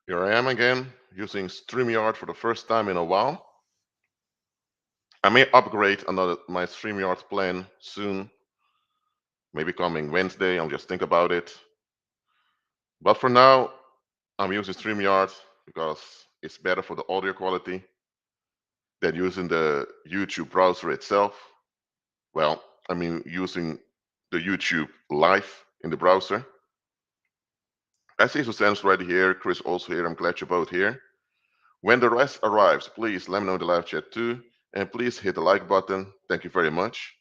Here I am again using StreamYard for the first time in a while. I may upgrade another my StreamYard plan soon, maybe coming Wednesday. I'll just think about it. But for now, I'm using StreamYard because it's better for the audio quality than using the YouTube browser itself. Well, I mean using the YouTube live in the browser. I see Susan's right here, Chris also here. I'm glad you're both here. When the rest arrives, please let me know in the live chat too. And please hit the like button. Thank you very much.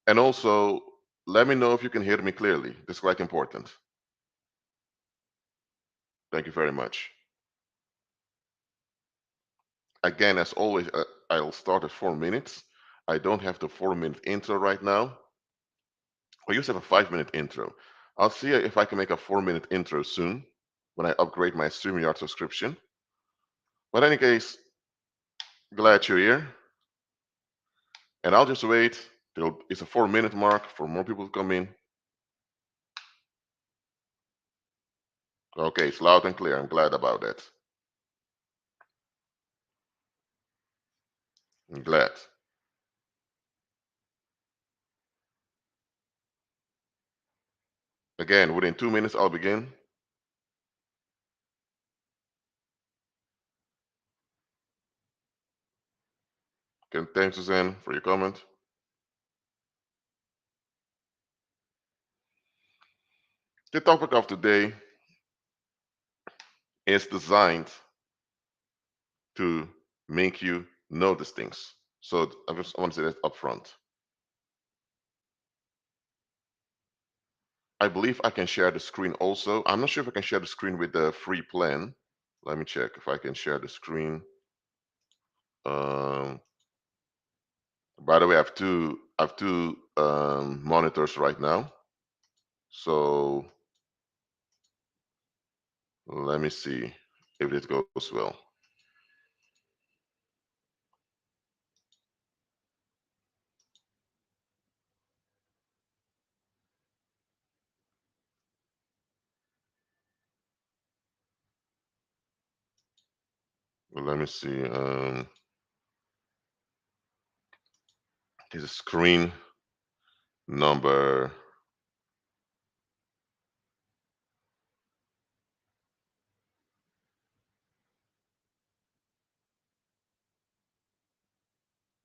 And also, let me know if you can hear me clearly. This is quite important. Thank you very much. Again, as always, I'll start at 4 minutes. I don't have the 4 minute intro right now. I used to have a 5 minute intro. I'll see if I can make a 4 minute intro soon when I upgrade my StreamYard subscription. But in any case, glad you're here. And I'll just wait till it's a 4 minute mark for more people to come in. Okay, it's loud and clear. I'm glad about that. I'm glad. Again, within 2 minutes, I'll begin. Okay, thanks, Suzanne, for your comment. The topic of today is designed to make you notice things. So I want to say that up front. I believe I can share the screen also. I'm not sure if I can share the screen with the free plan. Let me check if I can share the screen. Um, by the way, I have two monitors right now. So let me see if this goes well. Let me see. This is screen number.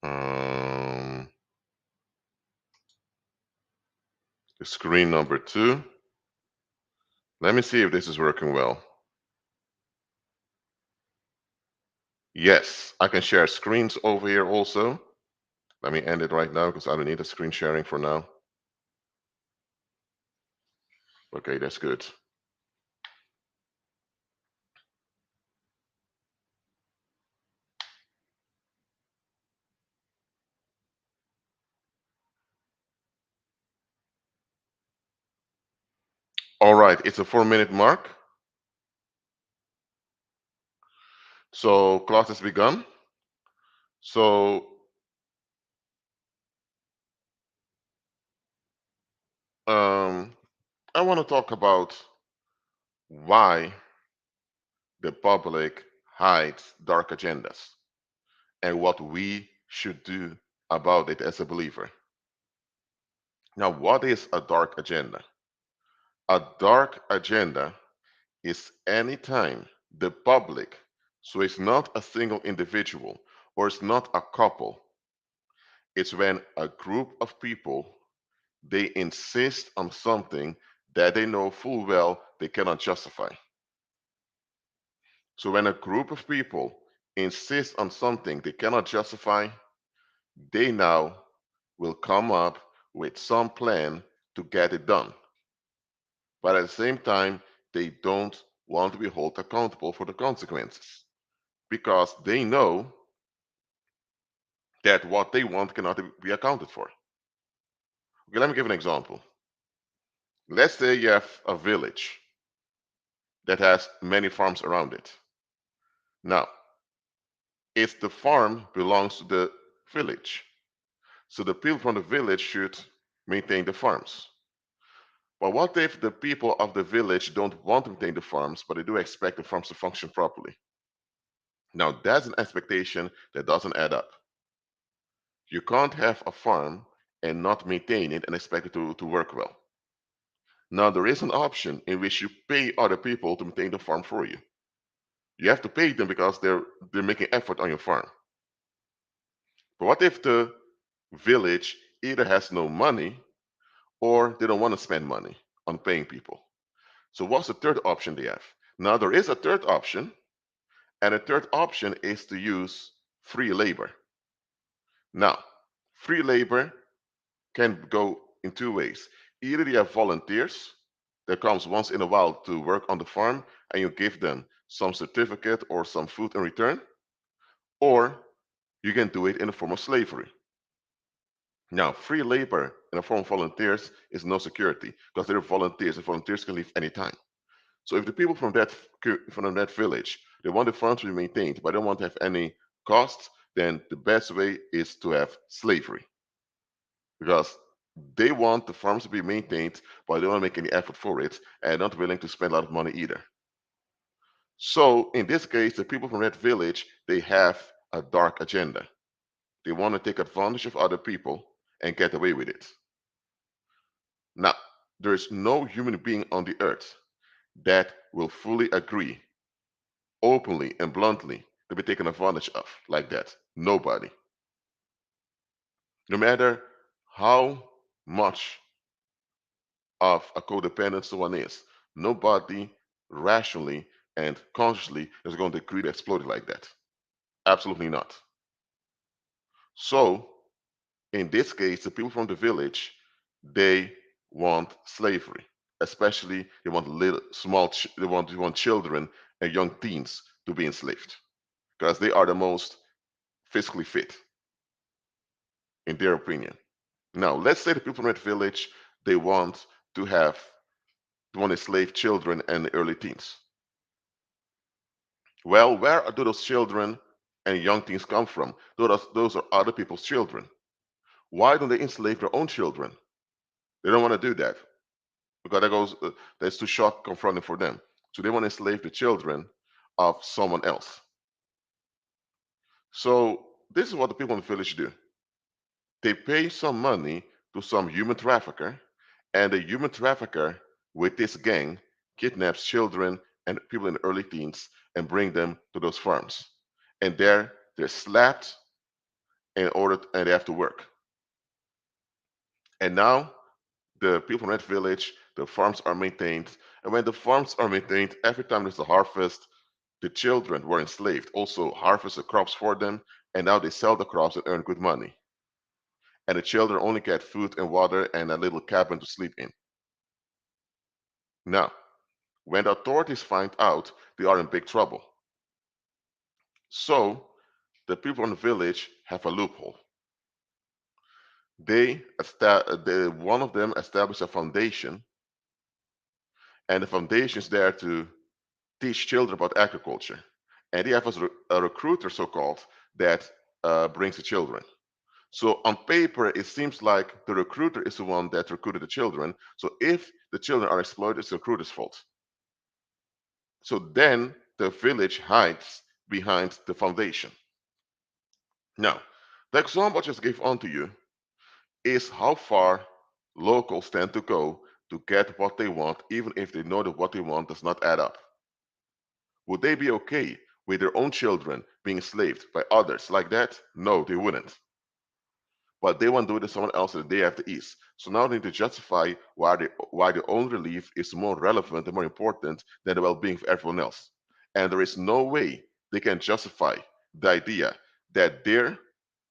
Um, Screen number 2. Let me see if this is working well. Yes, I can share screens over here also. Let me end it right now because I don't need a screen sharing for now. Okay, that's good. All right, it's a 4 minute mark. So class has begun. So I want to talk about why the public hides dark agendas and what we should do about it as a believer. Now, what is a dark agenda? A dark agenda is any time the public, so it's not a single individual or it's not a couple, it's when a group of people they insist on something that they know full well they cannot justify. So when a group of people insist on something they cannot justify, they now will come up with some plan to get it done. But at the same time, they don't want to be held accountable for the consequences because they know that what they want cannot be accounted for. Okay, let me give an example. Let's say you have a village that has many farms around it. Now, if the farm belongs to the village, so the people from the village should maintain the farms. But what if the people of the village don't want to maintain the farms, but they do expect the farms to function properly? Now, that's an expectation that doesn't add up. You can't have a farm and not maintain it and expect it to work well. Now, there is an option in which you pay other people to maintain the farm for you. You have to pay them because they're making effort on your farm. But what if the village either has no money or they don't want to spend money on paying people? So what's the third option they have? Now, there is a third option, and the third option is to use free labor. Now, free labor can go in two ways. Either you have volunteers that comes once in a while to work on the farm and you give them some certificate or some food in return, or you can do it in the form of slavery. Now, free labor in the form of volunteers is no security because they're volunteers and volunteers can leave anytime. So if the people from that village they want the farm to be maintained but don't want to have any costs, then the best way is to have slavery because they want the farms to be maintained, but they don't want to make any effort for it and not willing to spend a lot of money either. So in this case, the people from that village they have a dark agenda. They want to take advantage of other people and get away with it. Now, there is no human being on the earth that will fully agree openly and bluntly to be taken advantage of like that. Nobody. No matter how much of a codependent someone is, nobody rationally and consciously is going to agree to exploit it like that. Absolutely not. So, in this case, the people from the village, they want slavery. Especially, they want little, they want children and young teens to be enslaved because they are the most physically fit, in their opinion. Now, let's say the people from that village they want to have they want to enslave children and early teens. Well, where do those children and young teens come from? Those are other people's children. Why don't they enslave their own children? They don't want to do that because that's too shock confronting for them. So they want to enslave the children of someone else. So this is what the people in the village do. They pay some money to some human trafficker, and the human trafficker with this gang kidnaps children and people in the early teens and bring them to those farms. And there they're slapped and they have to work. And now the people from that village, the farms are maintained. And when the farms are maintained, every time there's a harvest, the children were enslaved, also harvest the crops for them, and now they sell the crops and earn good money. And the children only get food and water and a little cabin to sleep in. Now, when the authorities find out, they are in big trouble. So, the people in the village have a loophole. One of them established a foundation, and the foundation is there to teach children about agriculture. And they have a recruiter, so called, that brings the children. So on paper, it seems like the recruiter is the one that recruited the children. So if the children are exploited, it's the recruiter's fault. So then the village hides behind the foundation. Now, the example I just gave on to you is how far locals tend to go to get what they want, even if they know that what they want does not add up. Would they be okay with their own children being enslaved by others like that? No, they wouldn't. But they want to do it to someone else that they have to ease. So now they need to justify why their own relief is more relevant and more important than the well-being of everyone else. And there is no way they can justify the idea that their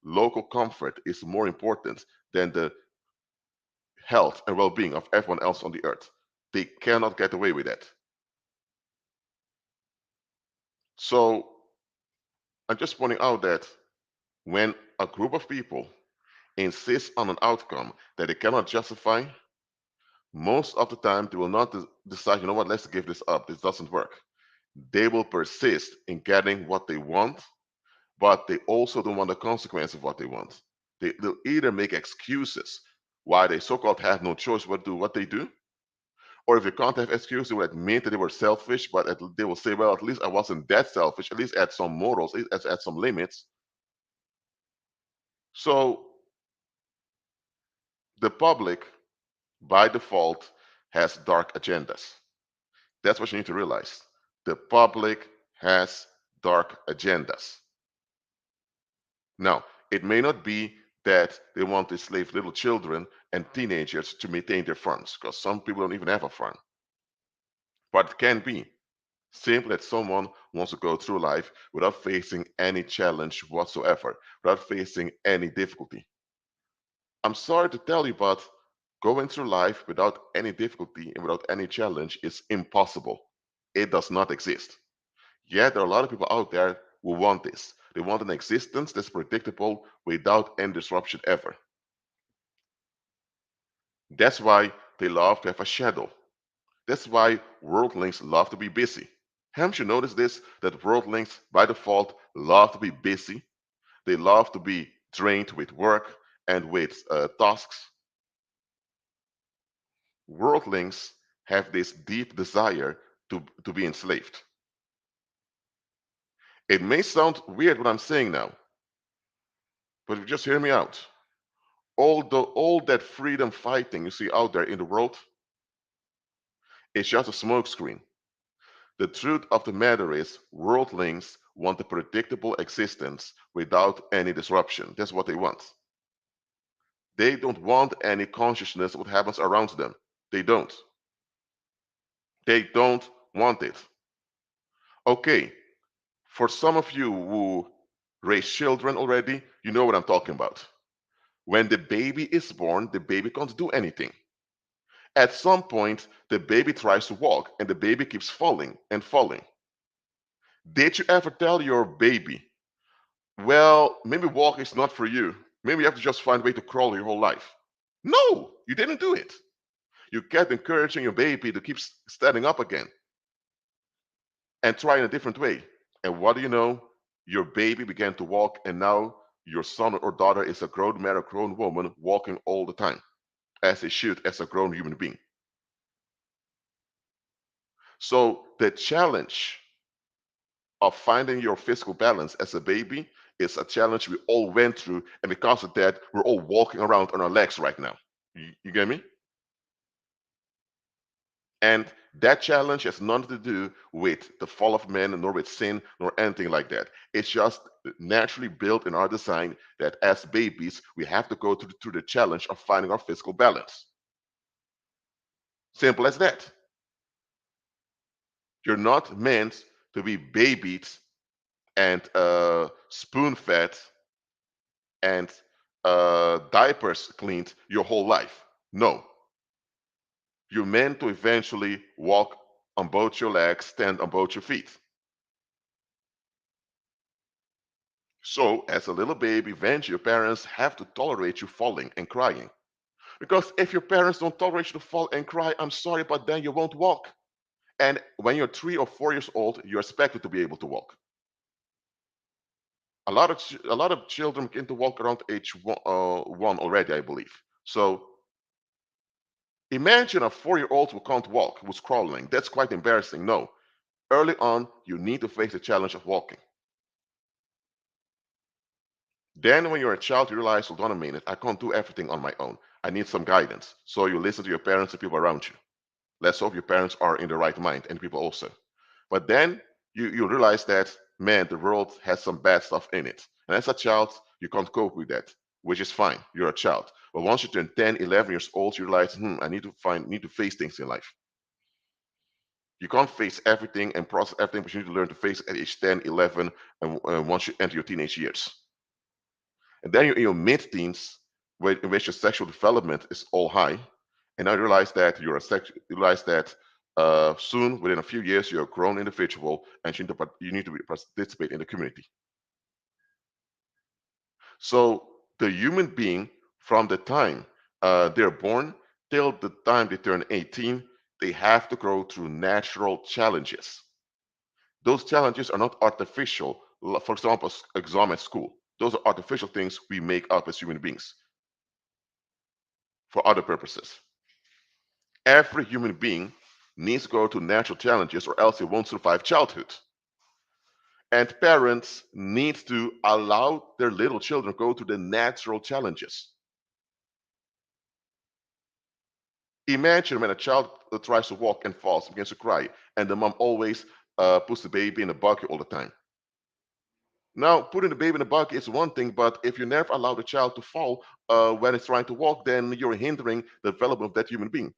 local comfort is more important than the health and well-being of everyone else on the earth. They cannot get away with that. So I'm just pointing out that when a group of people insist on an outcome that they cannot justify, most of the time they will not decide, you know what, let's give this up. This doesn't work. They will persist in getting what they want, but they also don't want the consequence of what they want. They'll either make excuses why they so-called have no choice but do what they do, Or if they can't have excuse, they will admit that they were selfish, but they will say, well, at least I wasn't that selfish, at least at some morals, at least at some limits. So the public, by default, has dark agendas. That's what you need to realize. The public has dark agendas. Now, it may not be that they want to enslave little children and teenagers to maintain their farms, because some people don't even have a farm. But it can be simply that someone wants to go through life without facing any challenge whatsoever, without facing any difficulty. I'm sorry to tell you, but going through life without any difficulty and without any challenge is impossible. It does not exist. Yet there are a lot of people out there who want this. They want an existence that's predictable without any disruption ever. That's why they love to have a shadow. That's why worldlings love to be busy. Haven't you noticed this? That worldlings, by default, love to be busy. They love to be drained with work and with tasks. Worldlings have this deep desire to be enslaved. It may sound weird what I'm saying now, but just hear me out. All that freedom fighting you see out there in the world is just a smokescreen. The truth of the matter is, worldlings want a predictable existence without any disruption. That's what they want. They don't want any consciousness of what happens around them. They don't. They don't want it. Okay, for some of you who raise children already, you know what I'm talking about. When the baby is born, the baby can't do anything. At some point, the baby tries to walk and the baby keeps falling and falling. Did you ever tell your baby, well, maybe walk is not for you. Maybe you have to just find a way to crawl your whole life? No, you didn't do it. You kept encouraging your baby to keep standing up again and try in a different way. And what do you know? Your baby began to walk, and now your son or daughter is a grown man or grown woman walking all the time, as they should, as a grown human being. So the challenge of finding your physical balance as a baby is a challenge we all went through, and because of that, we're all walking around on our legs right now. You get me? And that challenge has nothing to do with the fall of man, nor with sin, nor anything like that. It's just naturally built in our design that as babies, we have to go through the challenge of finding our physical balance. Simple as that. You're not meant to be babied and spoon fed and diapers cleaned your whole life. No, you're meant to eventually walk on both your legs, stand on both your feet. So, as a little baby, eventually your parents have to tolerate you falling and crying. Because if your parents don't tolerate you to fall and cry, I'm sorry, but then you won't walk. And when you're 3 or 4 years old, you're expected to be able to walk. A lot of children begin to walk around age one already, I believe. So imagine a 4 year old who can't walk, who's crawling. That's quite embarrassing. No, early on, you need to face the challenge of walking. Then, when you're a child, you realize, hold on a minute, I can't do everything on my own. I need some guidance. So you listen to your parents and people around you. Let's hope your parents are in the right mind and people also. But then you realize that, man, the world has some bad stuff in it. And as a child, you can't cope with that, which is fine. You're a child. But once you turn 10, 11 years old, you realize, I need to face things in life. You can't face everything and process everything, but you need to learn to face it at age 10, 11, and once you enter your teenage years. And then you're in your mid-teens, in which your sexual development is all high, and now you realize that you realize that soon, within a few years, you're a grown individual, and you need to participate in the community. So the human being, from the time they're born till the time they turn 18, they have to go through natural challenges. Those challenges are not artificial. For example, exam at school. Those are artificial things we make up as human beings for other purposes. Every human being needs to go to natural challenges or else it won't survive childhood. And parents need to allow their little children go to the natural challenges. Imagine when a child tries to walk and falls, begins to cry, and the mom always puts the baby in a bucket all the time. Now, putting the baby in a bucket is one thing, but if you never allow the child to fall when it's trying to walk, then you're hindering the development of that human being.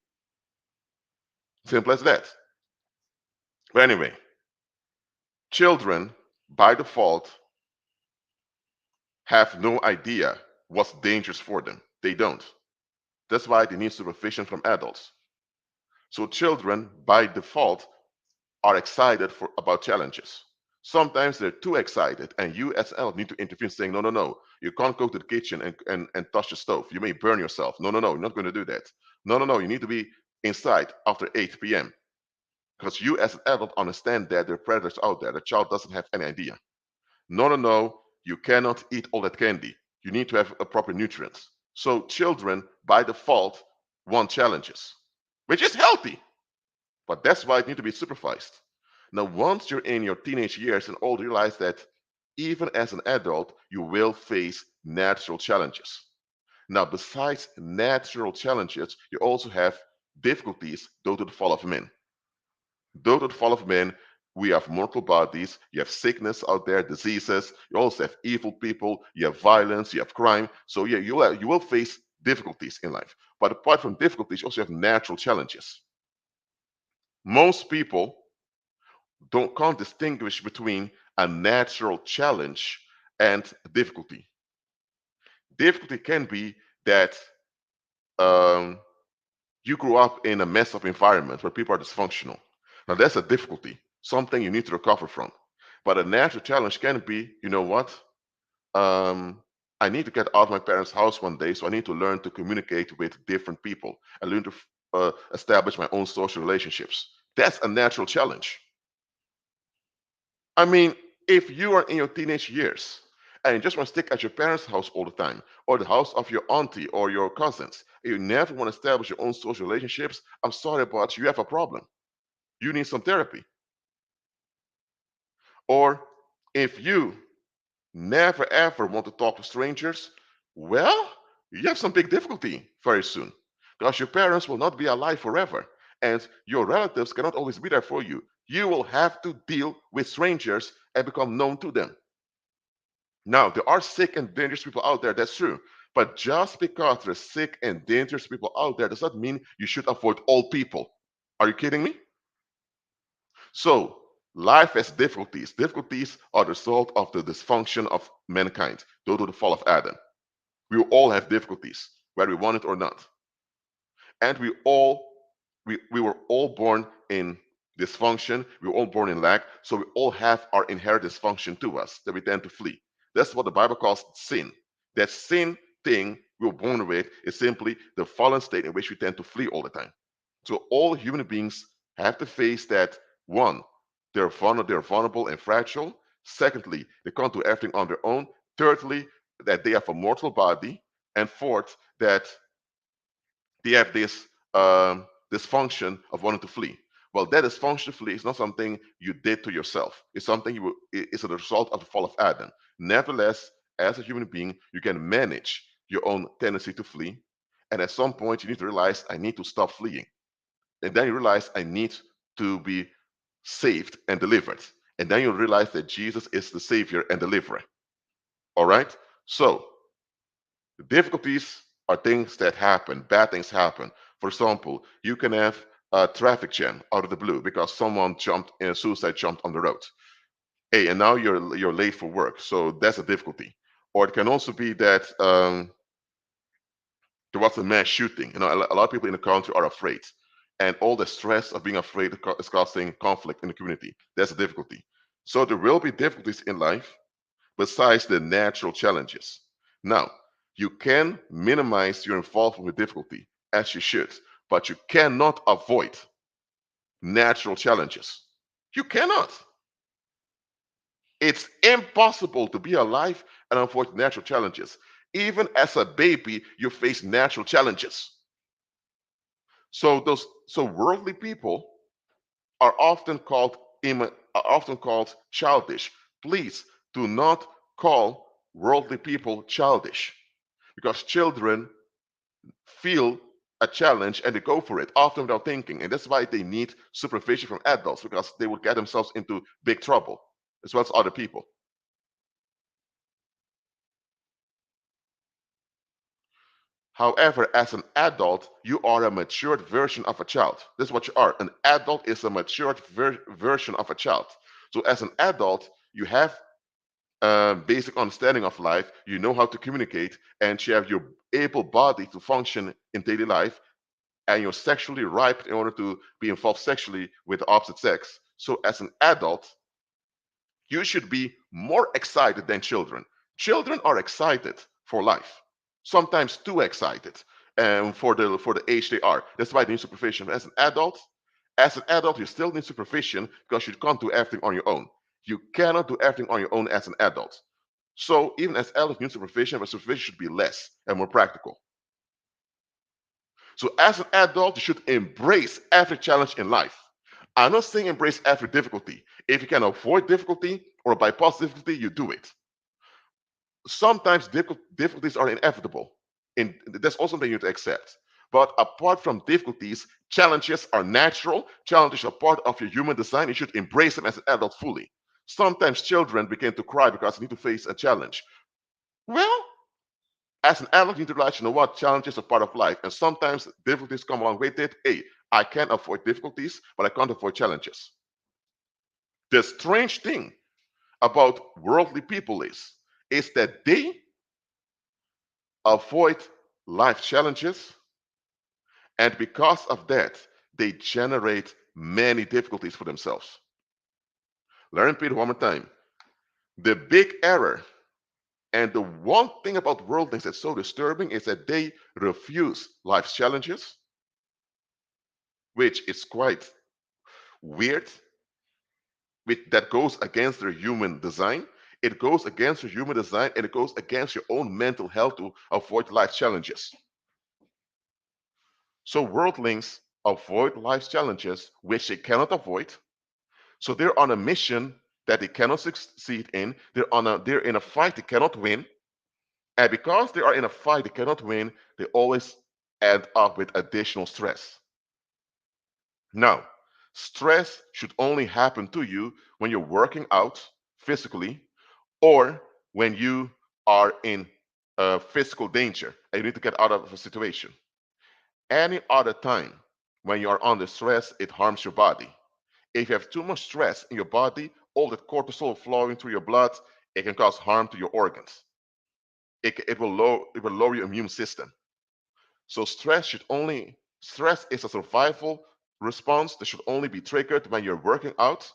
Simple as that. But anyway, children by default have no idea what's dangerous for them. They don't. That's why they need supervision from adults. So children by default are excited about challenges. Sometimes they're too excited, and you as an adult need to intervene, saying, no, no, no, you can't go to the kitchen and touch the stove. You may burn yourself. No, no, no, you're not going to do that. No, no, no, you need to be inside after 8 p.m. Because you as an adult understand that there are predators out there. The child doesn't have any idea. No, no, no, you cannot eat all that candy. You need to have a proper nutrients. So children, by default, want challenges, which is healthy, but that's why it needs to be supervised. Now, once you're in your teenage years and old, realize that even as an adult, you will face natural challenges. Now, besides natural challenges, you also have difficulties due to the fall of man. Due to the fall of man, we have mortal bodies, you have sickness out there, diseases, you also have evil people, you have violence, you have crime. So yeah, you will face difficulties in life. But apart from difficulties, you also have natural challenges. Most people can't distinguish between a natural challenge and difficulty. Difficulty can be that um, you grew up in a mess of environment where people are dysfunctional. Now that's a difficulty, something you need to recover from. But a natural challenge can be, you know what? Um, I need to get out of my parents' house one day, so I need to learn to communicate with different people. I learn to establish my own social relationships. That's a natural challenge. I mean, if you are in your teenage years and you just want to stick at your parents' house all the time, or the house of your auntie or your cousins, and you never want to establish your own social relationships, I'm sorry, but you have a problem. You need some therapy. Or if you never ever want to talk to strangers, well, you have some big difficulty very soon because your parents will not be alive forever and your relatives cannot always be there for you. You will have to deal with strangers and become known to them. Now, there are sick and dangerous people out there, that's true. But just because there's sick and dangerous people out there does not mean you should avoid all people. Are you kidding me? So, life has difficulties. Difficulties are the result of the dysfunction of mankind due to the fall of Adam. We all have difficulties, whether we want it or not. And we were all born in dysfunction, we were all born in lack, so we all have our inherent dysfunction to us that we tend to flee. That's what the Bible calls sin. That sin thing we were born with is simply the fallen state in which we tend to flee all the time. So all human beings have to face that. One, they're vulnerable and fragile. Secondly, they can't do everything on their own. Thirdly, that they have a mortal body. And fourth, that they have this function of wanting to flee. Well, that dysfunction to flee is not something you did to yourself. It's something it's a result of the fall of Adam. Nevertheless, as a human being, you can manage your own tendency to flee. And at some point, you need to realize, I need to stop fleeing. And then you realize, I need to be saved and delivered. And then you realize that Jesus is the Savior and Deliverer. All right? So, the difficulties are things that happen, bad things happen. For example, you can have a traffic jam out of the blue because someone jumped in a suicide jumped on the road. Hey, and now you're late for work, so that's a difficulty. Or it can also be that there was a mass shooting. You know, a lot of people in the country are afraid, and all the stress of being afraid is causing conflict in the community. That's a difficulty. So there will be difficulties in life besides the natural challenges. Now, you can minimize your involvement with difficulty as you should, but you cannot avoid natural challenges. You cannot. It's impossible to be alive and avoid natural challenges. Even as a baby, you face natural challenges. So worldly people are often called are often called childish. Please do not call worldly people childish, because children feel a challenge and they go for it, often without thinking. And that's why they need supervision from adults, because they will get themselves into big trouble, as well as other people. However, as an adult, you are a matured version of a child. This is what you are. An adult is a matured version of a child. So, as an adult, you have a basic understanding of life, you know how to communicate, and you have your able body to function in daily life, and you're sexually ripe in order to be involved sexually with the opposite sex. So, as an adult, you should be more excited than children. Children are excited for life, sometimes too excited, for the age they are. That's why they need supervision. As an adult, you still need supervision because you can't do everything on your own. You cannot do everything on your own as an adult. So even as adults, you need supervision, but supervision should be less and more practical. So as an adult, you should embrace every challenge in life. I'm not saying embrace every difficulty. If you can avoid difficulty or bypass difficulty, you do it. Sometimes difficulties are inevitable, and that's also something you need to accept. But apart from difficulties, challenges are natural. Challenges are part of your human design. You should embrace them as an adult fully. Sometimes children begin to cry because they need to face a challenge. Well, as an adult, you need to realize, you know what, challenges are part of life, and sometimes difficulties come along with it. Hey, I can avoid difficulties, but I can't avoid challenges. The strange thing about worldly people is that they avoid life challenges, and because of that, they generate many difficulties for themselves. Let me repeat it one more time. The big error, and the one thing about worldlings that's so disturbing, is that they refuse life's challenges, which is quite weird, that goes against their human design. It goes against your human design, and it goes against your own mental health to avoid life challenges. So worldlings avoid life's challenges, which they cannot avoid. So they're on a mission that they cannot succeed in. They're in a fight they cannot win. And because they are in a fight they cannot win, they always end up with additional stress. Now, stress should only happen to you when you're working out physically, or when you are in physical danger and you need to get out of a situation. Any other time when you are under stress, it harms your body. If you have too much stress in your body, all that cortisol flowing through your blood, it can cause harm to your organs. It will lower your immune system. So stress is a survival response that should only be triggered when you're working out.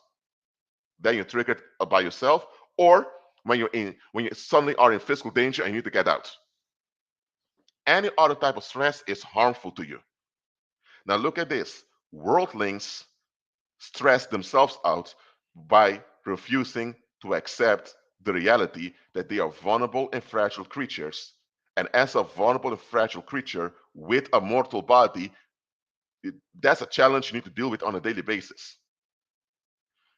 Then you're triggered by yourself, or when you suddenly are in physical danger and you need to get out. Any other type of stress is harmful to you. Now look at this. Worldlings stress themselves out by refusing to accept the reality that they are vulnerable and fragile creatures. And as a vulnerable and fragile creature with a mortal body, that's a challenge you need to deal with on a daily basis.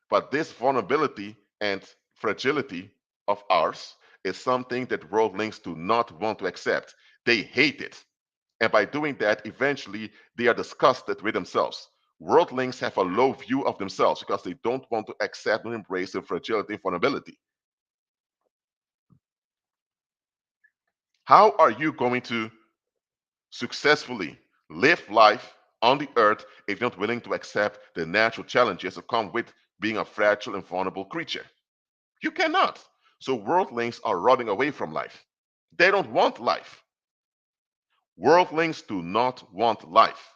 But this vulnerability and fragility of ours is something that worldlings do not want to accept. They hate it. And by doing that, eventually they are disgusted with themselves. Worldlings have a low view of themselves because they don't want to accept and embrace their fragility and vulnerability. How are you going to successfully live life on the earth if you're not willing to accept the natural challenges that come with being a fragile and vulnerable creature? You cannot. So worldlings are running away from life. They don't want life. Worldlings do not want life.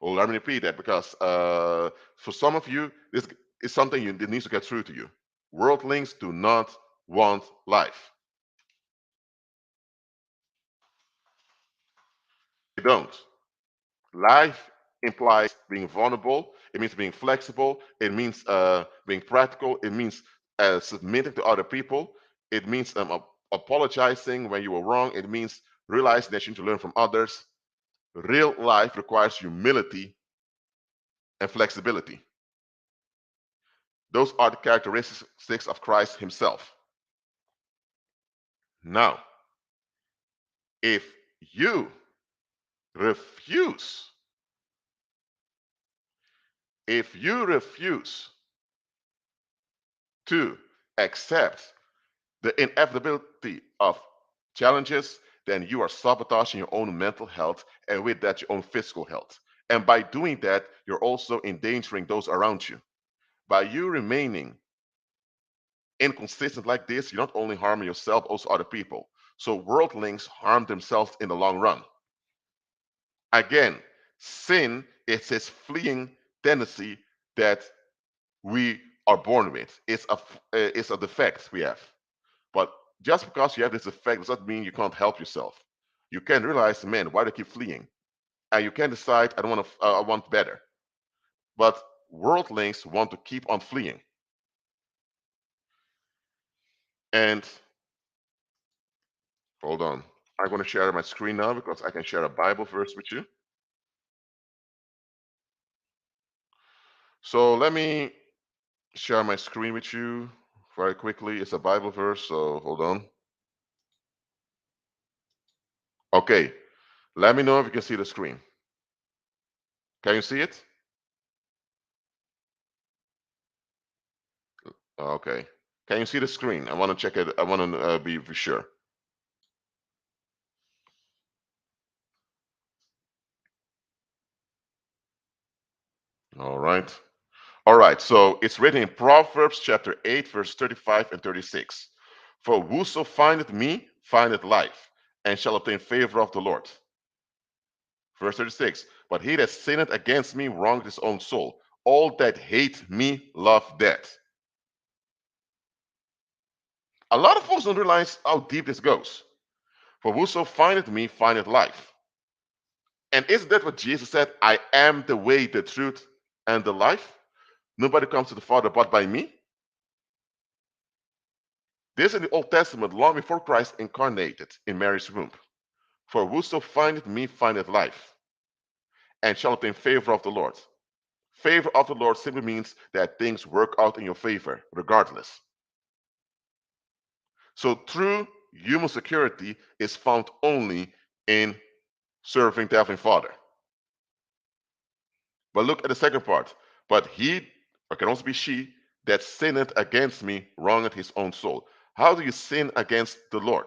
Well, let me repeat that because for some of you, this is something that needs to get through to you. Worldlings do not want life. They don't. Life implies being vulnerable. It means being flexible. It means being practical. It means submitting to other people. It means apologizing when you were wrong. It means realizing that you need to learn from others. Real life requires humility and flexibility. Those are the characteristics of Christ himself. Now, if you refuse, if you refuse to accept the inevitability of challenges, then you are sabotaging your own mental health and with that, your own physical health. And by doing that, you're also endangering those around you. By you remaining inconsistent like this, you're not only harming yourself, also other people. So worldlings harm themselves in the long run. Again, sin is this fleeing tendency that we are born with. It's a defect we have. But just because you have this effect does not mean you can't help yourself. You can realize, man, why do I keep fleeing? And you can decide, I don't want to, I want better. But worldlings want to keep on fleeing. And hold on, I'm going to share my screen now because I can share a Bible verse with you. So let me share my screen with you very quickly. It's a Bible verse, so hold on. Okay, let me know if you can see the screen. Can you see it? Okay. Can you see the screen? I want to check it. I want to be for sure. All right. All right. So it's written in Proverbs chapter 8, verse 35 and 36. For whoso findeth me findeth life, and shall obtain favor of the Lord. Verse 36. But he that sinneth against me wrongeth his own soul. All that hate me love death. A lot of folks don't realize how deep this goes. For whoso findeth me findeth life. And isn't that what Jesus said? I am the way, the truth, and the life. Nobody comes to the Father but by me. This in the Old Testament, long before Christ incarnated in Mary's womb. For whoso findeth me findeth life, and shall obtain favor of the Lord. Favor of the Lord simply means that things work out in your favor, regardless. So true human security is found only in serving the Heavenly Father. But look at the second part. But he, or can also be she, that sinneth against me wrongeth his own soul. How do you sin against the Lord?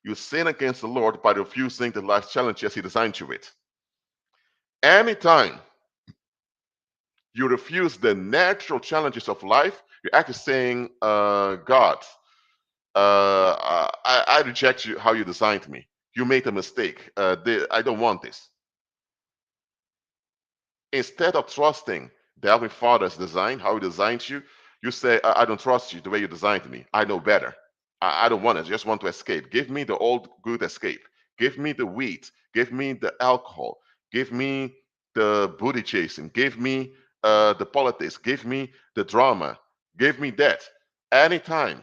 You sin against the Lord by refusing the life challenges he designed you with. Anytime you refuse the natural challenges of life, you're actually saying, God, I reject you how you designed me. You made a mistake. I don't want this. Instead of trusting the Heavenly Father's design, how He designed you, you say, I don't trust you the way you designed me. I know better. I don't want it. I just want to escape. Give me the old good escape. Give me the weed. Give me the alcohol. Give me the booty chasing. Give me the politics. Give me the drama. Give me that. Anytime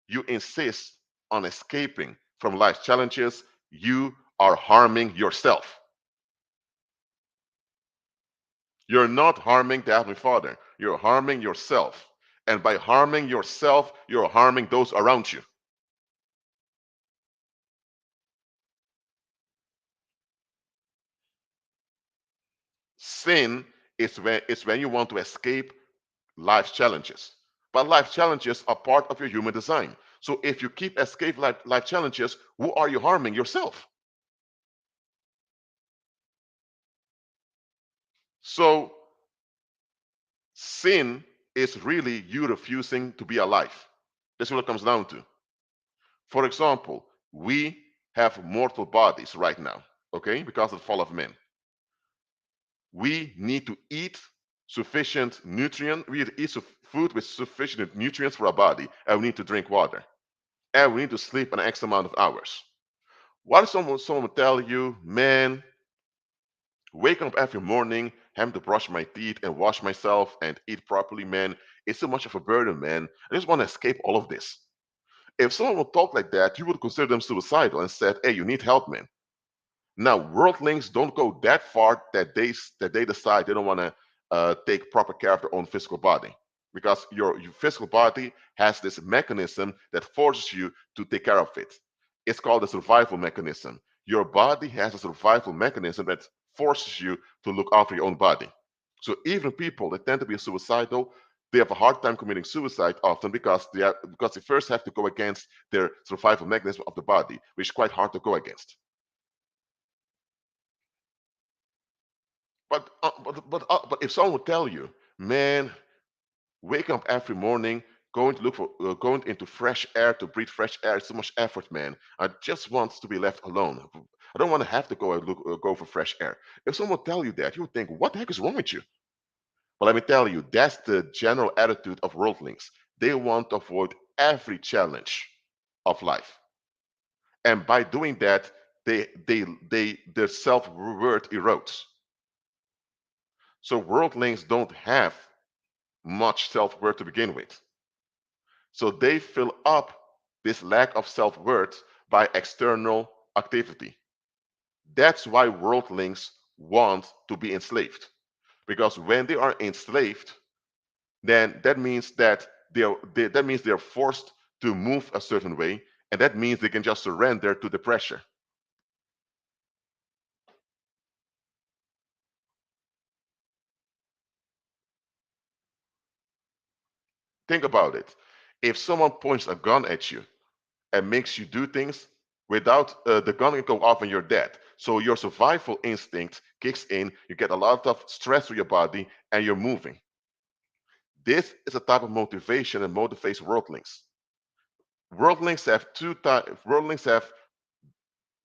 you insist on escaping from life's challenges, you are harming yourself. You're not harming the Heavenly Father. You're harming yourself. And by harming yourself, you're harming those around you. Sin is when you want to escape life's challenges. But life challenges are part of your human design. So if you keep escape life challenges, who are you harming? Yourself. So sin is really you refusing to be alive. That's what it comes down to. For example, we have mortal bodies right now, okay, because of the fall of man. We need to eat sufficient nutrient. We need to eat food with sufficient nutrients for our body, and we need to drink water, and we need to sleep an X amount of hours. What if someone tell you, man, waking up every morning, having to brush my teeth and wash myself and eat properly, man, it's too much of a burden, man. I just want to escape all of this. If someone would talk like that, you would consider them suicidal and said, hey, you need help, man. Now, worldlings don't go that far that they decide they don't want to take proper care of their own physical body, because your physical body has this mechanism that forces you to take care of it. It's called a survival mechanism. Your body has a survival mechanism that forces you to look after your own body. So even people that tend to be suicidal, they have a hard time committing suicide often because they first have to go against their survival mechanism of the body, which is quite hard to go against. But if someone would tell you, man, wake up every morning, going into fresh air to breathe fresh air, it's so much effort, man. I just want to be left alone. I don't want to have to go for fresh air. If someone would tell you that, you would think, what the heck is wrong with you? But let me tell you, that's the general attitude of worldlings. They want to avoid every challenge of life, and by doing that, their self-worth erodes. So worldlings don't have much self-worth to begin with. So they fill up this lack of self-worth by external activity. That's why worldlings want to be enslaved. Because when they are enslaved, then that means they're forced to move a certain way, and that means they can just surrender to the pressure. Think about it. If someone points a gun at you and makes you do things without the gun can go off and you're dead. So your survival instinct kicks in, you get a lot of stress to your body, and you're moving. This is a type of motivation that motivates worldlings. Worldlings have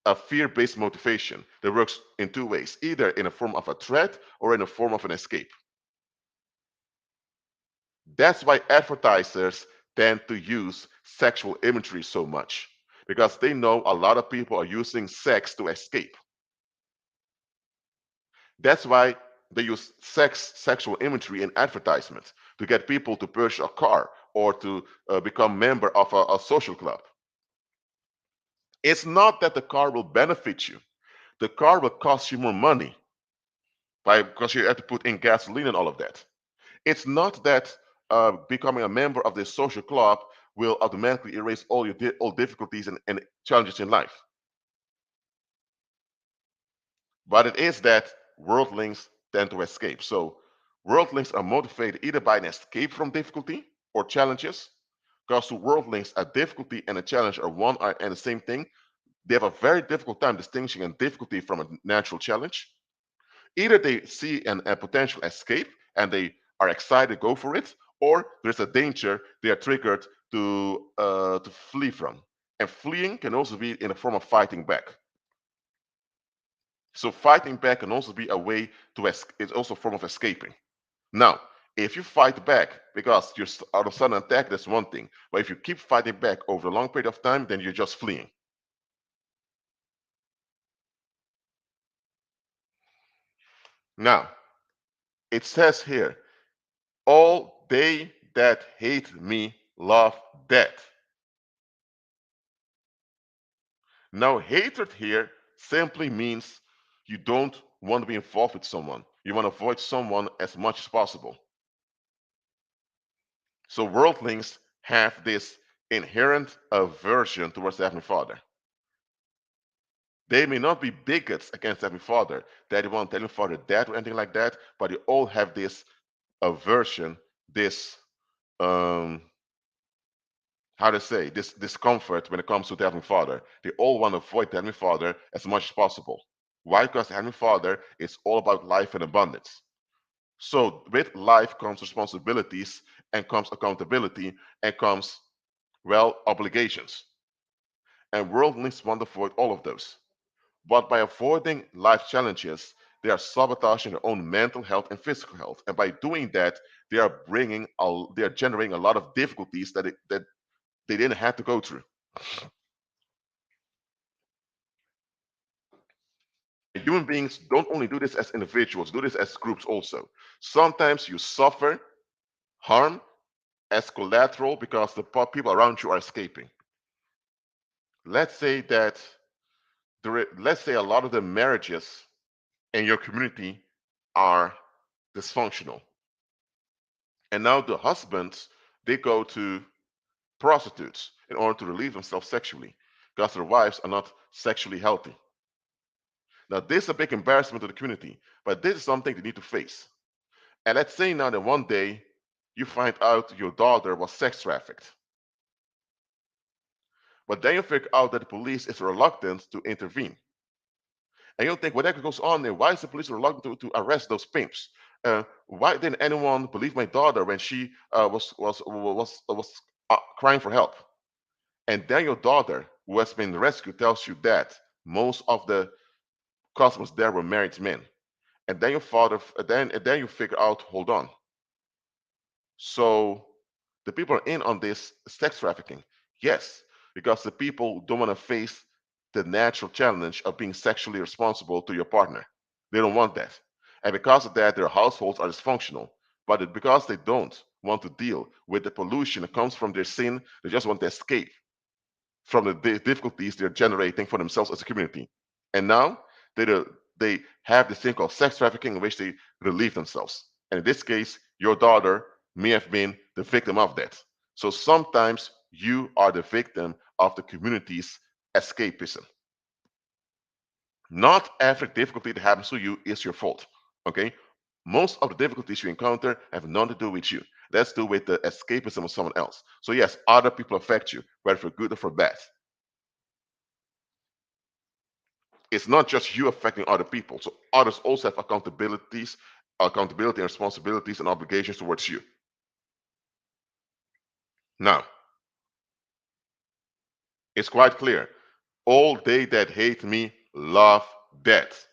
a fear-based motivation that works in two ways, either in a form of a threat or in a form of an escape. That's why advertisers tend to use sexual imagery so much, because they know a lot of people are using sex to escape. That's why they use sexual imagery in advertisements to get people to purchase a car or to become member of a social club. It's not that the car will benefit you. The car will cost you more money because you have to put in gasoline and all of that. It's not that becoming a member of this social club will automatically erase all difficulties and challenges in life. But it is that worldlings tend to escape. So worldlings are motivated either by an escape from difficulty or challenges, because to worldlings, a difficulty and a challenge are one and the same thing. They have a very difficult time distinguishing a difficulty from a natural challenge. Either they see a potential escape and they are excited to go for it, or there's a danger they are triggered to flee from. And fleeing can also be in a form of fighting back. So fighting back can also be a way to it's also a form of escaping. Now, if you fight back because you're out of sudden attack, that's one thing. But if you keep fighting back over a long period of time, then you're just fleeing. Now, it says here, all they that hate me love death. Now, hatred here simply means you don't want to be involved with someone. You want to avoid someone as much as possible. So worldlings have this inherent aversion towards the Heavenly Father. They may not be bigots against the Heavenly Father, that they want the Heavenly Father dead or anything like that, but they all have this aversion, this how to say, this discomfort when it comes to the Heavenly Father. They all want to avoid the Heavenly Father as much as possible. Why? Because the Heavenly Father is all about life and abundance. So with life comes responsibilities and comes accountability and comes, well, obligations. And worldlings want to avoid all of those. But by avoiding life challenges, they are sabotaging their own mental health and physical health. And by doing that, they are generating a lot of difficulties that they didn't have to go through. Human beings don't only do this as individuals, do this as groups also. Sometimes you suffer harm as collateral because the people around you are escaping. Let's say that let's say a lot of the marriages in your community are dysfunctional. And now the husbands, they go to prostitutes in order to relieve themselves sexually because their wives are not sexually healthy. Now, this is a big embarrassment to the community, but this is something they need to face. And let's say now that one day you find out your daughter was sex trafficked, but then you figure out that the police is reluctant to intervene. And you think, whatever goes on there, why is the police reluctant to arrest those pimps? Why didn't anyone believe my daughter when she was crying for help? And then your daughter, who has been rescued, tells you that most of the customers there were married men. And then your father, then you figure out, hold on. So the people are in on this sex trafficking. Yes, because the people don't want to face the natural challenge of being sexually responsible to your partner. They don't want that. And because of that, their households are dysfunctional. But because they don't want to deal with the pollution that comes from their sin, they just want to escape from the difficulties they're generating for themselves as a community. And now they have this thing called sex trafficking in which they relieve themselves. And in this case, your daughter may have been the victim of that. So sometimes you are the victim of the community's escapism. Not every difficulty that happens to you is your fault. Okay? Most of the difficulties you encounter have nothing to do with you. That's to do with the escapism of someone else. So yes, other people affect you, whether for good or for bad. It's not just you affecting other people. So others also have accountability and responsibilities and obligations towards you. Now, it's quite clear. All they that hate me love death.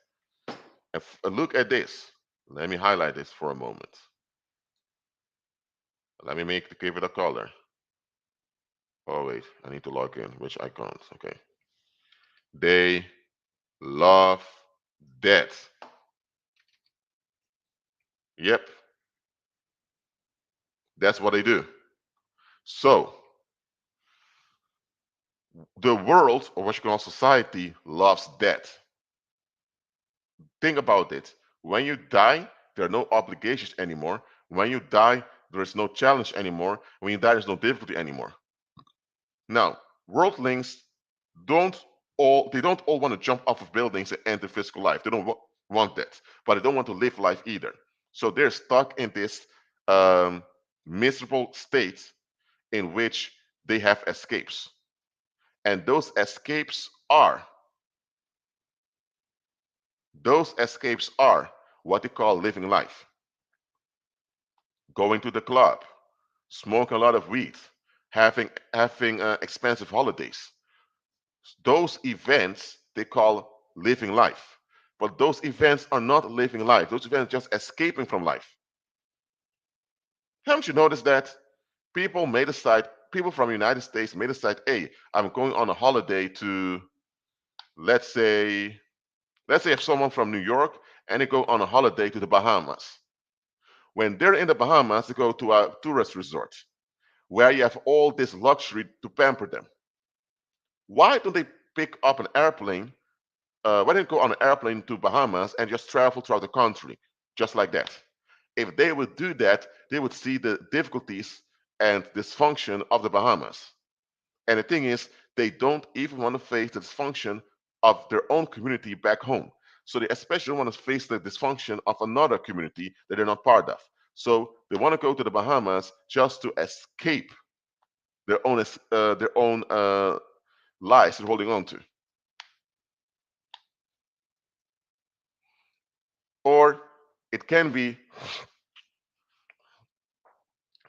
Look at this. Let me highlight this for a moment. Let me give it a color. Oh wait, I need to log in, which I can't. Okay. They love death. Yep, that's what they do. So the world, or what you call society, loves death. Think about it. When you die, there are no obligations anymore. When you die, there is no challenge anymore. When you die, there's no difficulty anymore. Now, worldlings don't don't all want to jump off of buildings and enter physical life. They don't want that, but they don't want to live life either. So they're stuck in this um, miserable state in which they have escapes, and those escapes are what they call living life. Going to the club, smoking a lot of weed, having expensive holidays. Those events they call living life. But those events are not living life. Those events are just escaping from life. Haven't you noticed that people from the United States may decide, hey, I'm going on a holiday to, let's say, if someone from New York and they go on a holiday to the Bahamas. When they're in the Bahamas, they go to a tourist resort where you have all this luxury to pamper them. Why don't they pick up an airplane? Why don't they go on an airplane to Bahamas and just travel throughout the country, just like that? If they would do that, they would see the difficulties and dysfunction of the Bahamas. And the thing is, they don't even want to face the dysfunction of their own community back home. So they especially don't want to face the dysfunction of another community that they're not part of. So they want to go to the Bahamas just to escape their own lies they're holding on to. Or it can be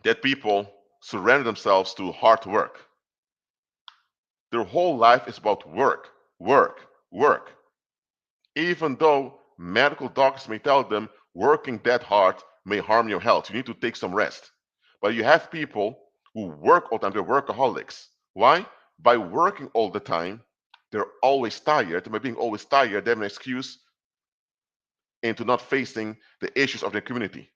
that people surrender themselves to hard work. Their whole life is about work, work, work. Even though medical doctors may tell them working that hard may harm your health, you need to take some rest. But you have people who work all the time, they're workaholics. Why? By working all the time, they're always tired. And by being always tired, they have an excuse into not facing the issues of their community.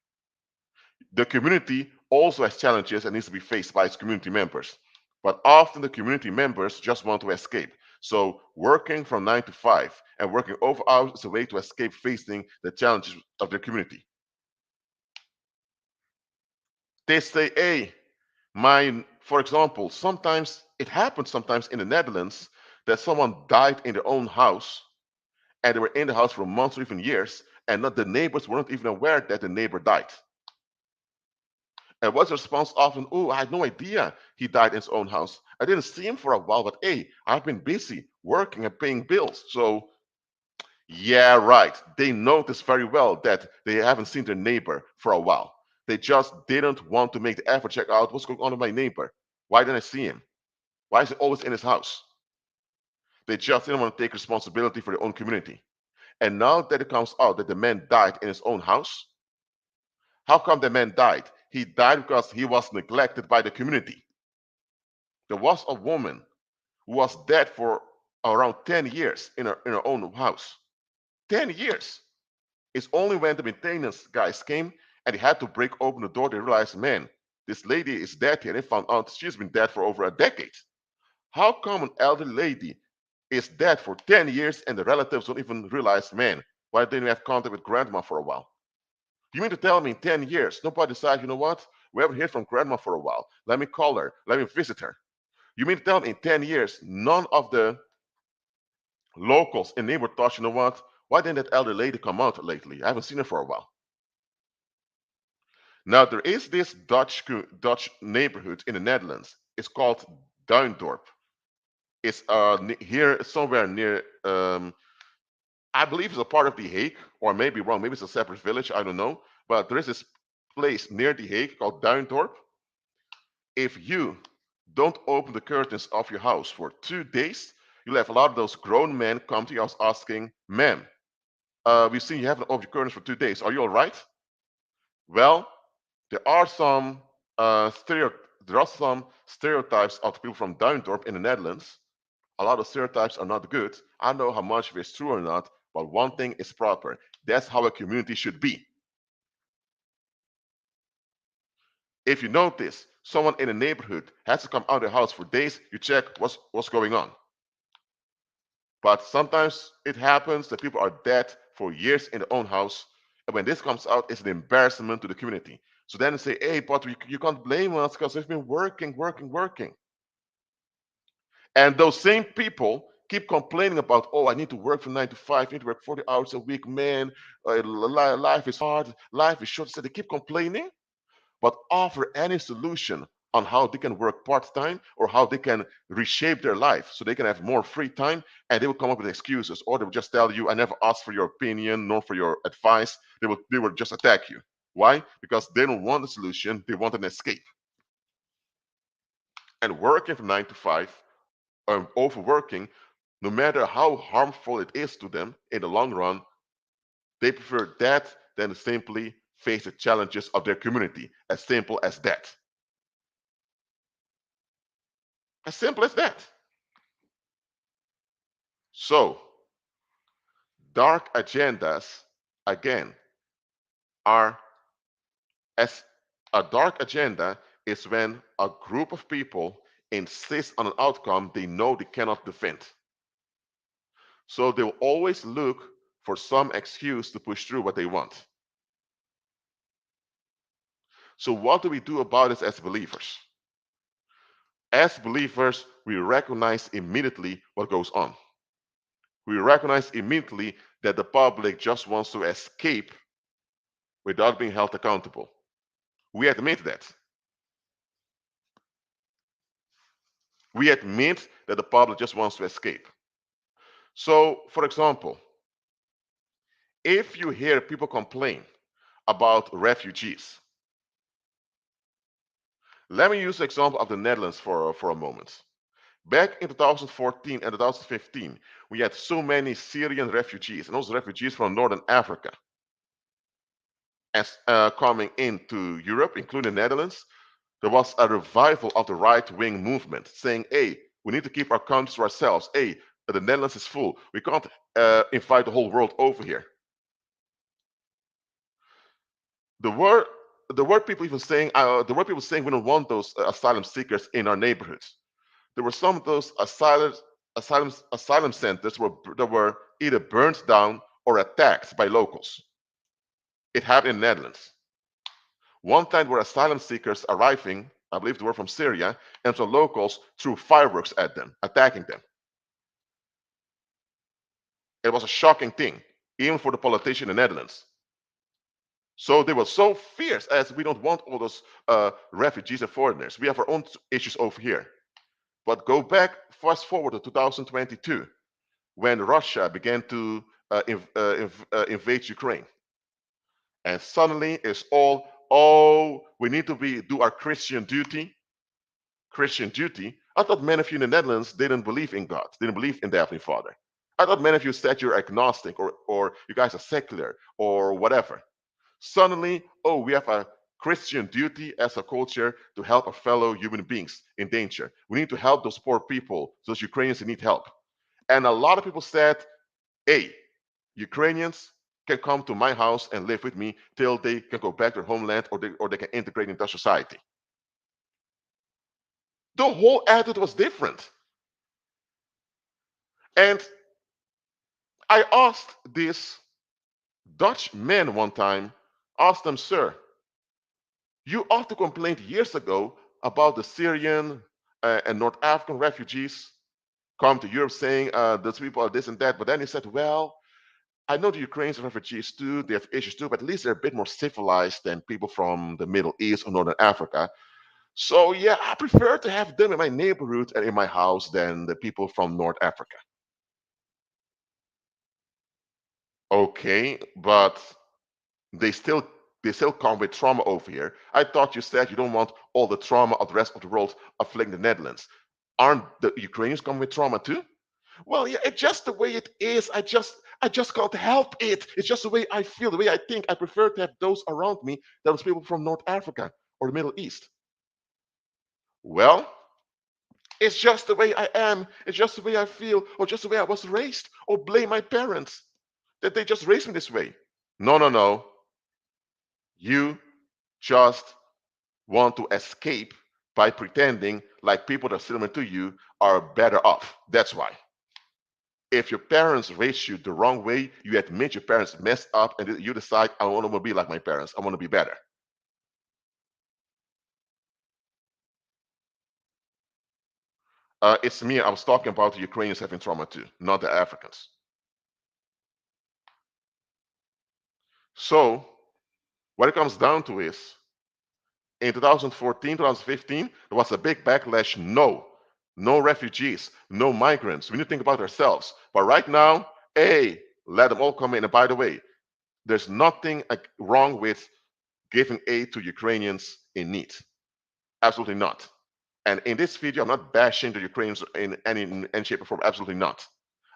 The community also has challenges and needs to be faced by its community members. But often the community members just want to escape. So working from 9 to 5 and working over hours is a way to escape facing the challenges of their community. They say, hey, for example, sometimes it happens sometimes in the Netherlands that someone died in their own house and they were in the house for months or even years, and not the neighbors weren't even aware that the neighbor died. And what's the response often? Oh, I had no idea he died in his own house. I didn't see him for a while, but hey, I've been busy working and paying bills. So, yeah, right. They noticed very well that they haven't seen their neighbor for a while. They just didn't want to make the effort to check out what's going on with my neighbor. Why didn't I see him? Why is he always in his house? They just didn't want to take responsibility for their own community. And now that it comes out that the man died in his own house, how come the man died? He died because he was neglected by the community. There was a woman who was dead for around 10 years in her own house. 10 years. It's only when the maintenance guys came and they had to break open the door, they realized, man, this lady is dead here. They found out she's been dead for over a decade. How come an elderly lady is dead for 10 years and the relatives don't even realize, man, why didn't we have contact with grandma for a while? You mean to tell me in 10 years, nobody decided, you know what? We haven't heard from grandma for a while. Let me call her. Let me visit her. You mean to tell me in 10 years, none of the locals in neighborhood thought, you know what? Why didn't that elder lady come out lately? I haven't seen her for a while. Now, there is this Dutch neighborhood in the Netherlands. It's called Duindorp. It's here somewhere near, I believe it's a part of The Hague, or maybe wrong. Maybe it's a separate village. I don't know. But there is this place near The Hague called Duindorp. If you don't open the curtains of your house for 2 days, you'll have a lot of those grown men come to your house asking, ma'am, we've seen you haven't opened your curtains for 2 days. Are you all right? Well, there are some there are some stereotypes of the people from Duindorp in the Netherlands. A lot of stereotypes are not good. I don't know how much of it's true or not, but one thing is proper. That's how a community should be. If you notice someone in a neighborhood has to come out of the house for days, you check what's going on. But sometimes it happens that people are dead for years in their own house, and when this comes out, it's an embarrassment to the community. So then they say, hey, but you can't blame us because we've been working, working, working. And those same people keep complaining about, oh, I need to work from 9 to 5, I need to work 40 hours a week, man. Life is hard, life is short. So they keep complaining, but offer any solution on how they can work part-time or how they can reshape their life so they can have more free time, and they will come up with excuses, or they will just tell you, I never asked for your opinion nor for your advice. They will just attack you. Why? Because they don't want a solution, they want an escape. And working from 9 to 5, overworking, no matter how harmful it is to them in the long run, they prefer that than to simply face the challenges of their community. As simple as that. As simple as that. So, dark agendas, again, are as a dark agenda is when a group of people insist on an outcome they know they cannot defend. So they'll always look for some excuse to push through what they want. So what do we do about this as believers? As believers, we recognize immediately what goes on. We recognize immediately that the public just wants to escape without being held accountable. We admit that. We admit that the public just wants to escape. So, for example, if you hear people complain about refugees, let me use the example of the Netherlands for a moment. Back in 2014 and 2015, we had so many Syrian refugees, and those refugees from Northern Africa, as coming into Europe, including the Netherlands. There was a revival of the right-wing movement saying, hey, we need to keep our countries to ourselves. Hey, the Netherlands is full. We can't invite the whole world over here. The word the word people even saying the word people saying we don't want those asylum seekers in our neighborhoods. There were some of those asylum centers that were either burned down or attacked by locals. It happened in the Netherlands. One time there were asylum seekers arriving, I believe they were from Syria, and some locals threw fireworks at them, attacking them. It was a shocking thing, even for the politician in the Netherlands. So they were so fierce as we don't want all those refugees and foreigners. We have our own issues over here. But go back, fast forward to 2022, when Russia began to invade Ukraine. And suddenly it's all, oh, we need to do our Christian duty. Christian duty. I thought many of you in the Netherlands didn't believe in God, didn't believe in the Heavenly Father. I thought many of you said you're agnostic or you guys are secular or whatever. Suddenly, oh, we have a Christian duty as a culture to help our fellow human beings in danger. We need to help those poor people, those Ukrainians who need help. And a lot of people said, hey, Ukrainians can come to my house and live with me till they can go back to their homeland or they can integrate into society. The whole attitude was different. And I asked this Dutch man one time, asked them, sir, you ought to complain years ago about the Syrian and North African refugees come to Europe saying those people are this and that. But then he said, well, I know the Ukrainians are refugees too, they have issues too, but at least they're a bit more civilized than people from the Middle East or Northern Africa. So yeah, I prefer to have them in my neighborhood and in my house than the people from North Africa. Okay, but they still they still come with trauma over here. I thought you said you don't want all the trauma of the rest of the world afflicting the Netherlands. Aren't the Ukrainians coming with trauma too? Well, yeah, it's just the way it is. I just can't help it. It's just the way I feel, the way I think. I prefer to have those around me than those people from North Africa or the Middle East. Well, it's just the way I am. It's just the way I feel, or just the way I was raised, or blame my parents that they just raised me this way. No, no, no. You just want to escape by pretending like people that are similar to you are better off. That's why. If your parents raised you the wrong way, you admit your parents messed up and you decide, I want to be like my parents. I want to be better. It's me. I was talking about the Ukrainians having trauma too, not the Africans. So what it comes down to is in 2014, 2015, there was a big backlash. No, no refugees, no migrants. We need to think about ourselves. But right now, hey, let them all come in. And by the way, there's nothing wrong with giving aid to Ukrainians in need. Absolutely not. And in this video, I'm not bashing the Ukrainians in any shape or form. Absolutely not.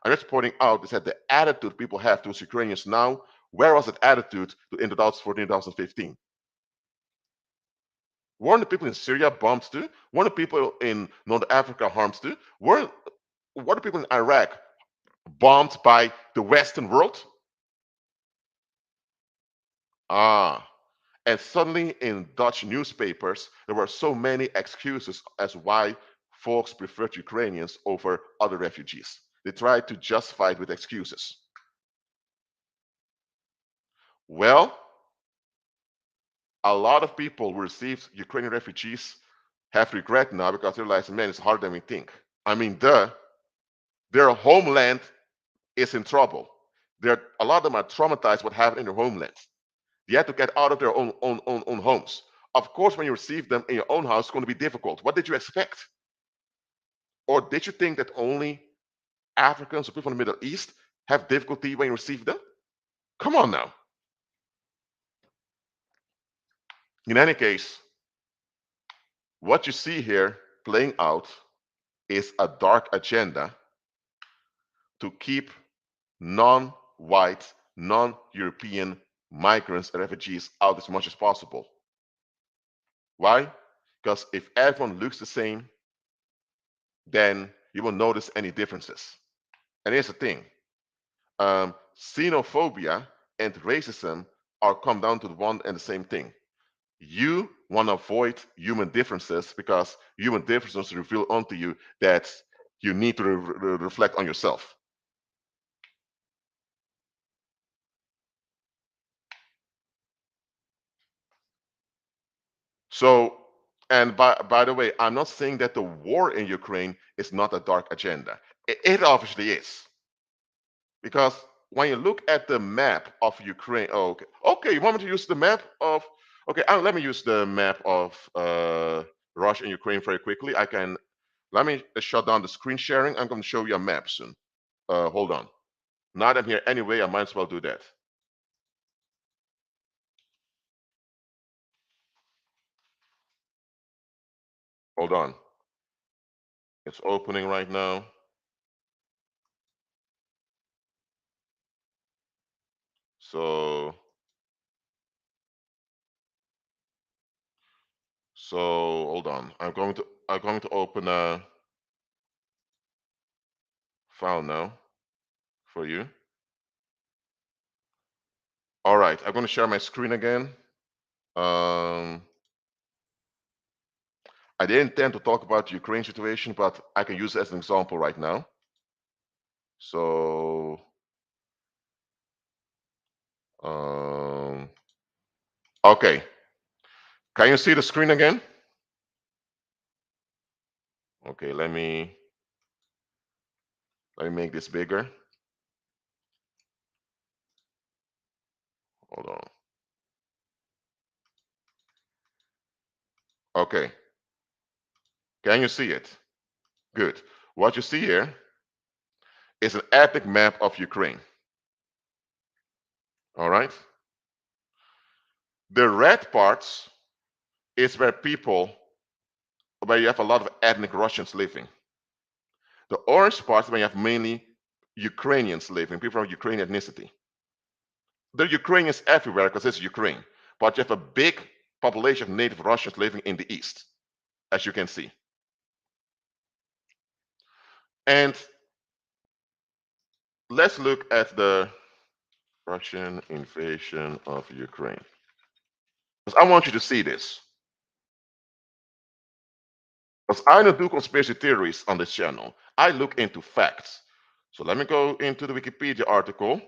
I'm just pointing out is that the attitude people have towards Ukrainians now, where was that attitude in 2014, 2015? Weren't the people in Syria bombed too? Weren't the people in North Africa harmed too? Weren't the people in Iraq bombed by the Western world? Ah, and suddenly in Dutch newspapers, there were so many excuses as why folks preferred Ukrainians over other refugees. They tried to justify it with excuses. Well, a lot of people who received Ukrainian refugees have regret now because they realize, man, it's harder than we think. I mean, their homeland is in trouble. A lot of them are traumatized what happened in their homelands. They had to get out of their own homes. Of course, when you receive them in your own house, it's going to be difficult. What did you expect? Or did you think that only Africans or people in the Middle East have difficulty when you receive them? Come on now. In any case, what you see here playing out is a dark agenda to keep non-white, non-European migrants and refugees out as much as possible. Why? Because if everyone looks the same, then you won't notice any differences. And here's the thing, xenophobia and racism are come down to the one and the same thing. You want to avoid human differences because human differences reveal unto you that you need to reflect on yourself. So, and by the way, I'm not saying that the war in Ukraine is not a dark agenda. It obviously is. Because when you look at the map of Ukraine, oh, okay, you want me to use the map of, okay, let me use the map of Russia and Ukraine very quickly. Let me shut down the screen sharing. I'm going to show you a map soon. Hold on. Now that I'm here anyway, I might as well do that. Hold on. It's opening right now. So, so hold on. I'm going to open a file now for you. All right, I'm going to share my screen again. Um, I didn't intend to talk about the Ukraine situation, but I can use it as an example right now. So, um, okay. Can you see the screen again? Okay, let me make this bigger. Hold on. Okay. Can you see it? Good. What you see here is an ethnic map of Ukraine. All right. The red parts is where you have a lot of ethnic Russians living. The orange parts where you have mainly Ukrainians living, people of Ukrainian ethnicity. There are Ukrainians everywhere because it's Ukraine, but you have a big population of native Russians living in the east, as you can see. And let's look at the Russian invasion of Ukraine. Because I want you to see this. Because I don't do conspiracy theories on this channel. I look into facts. So let me go into the Wikipedia article,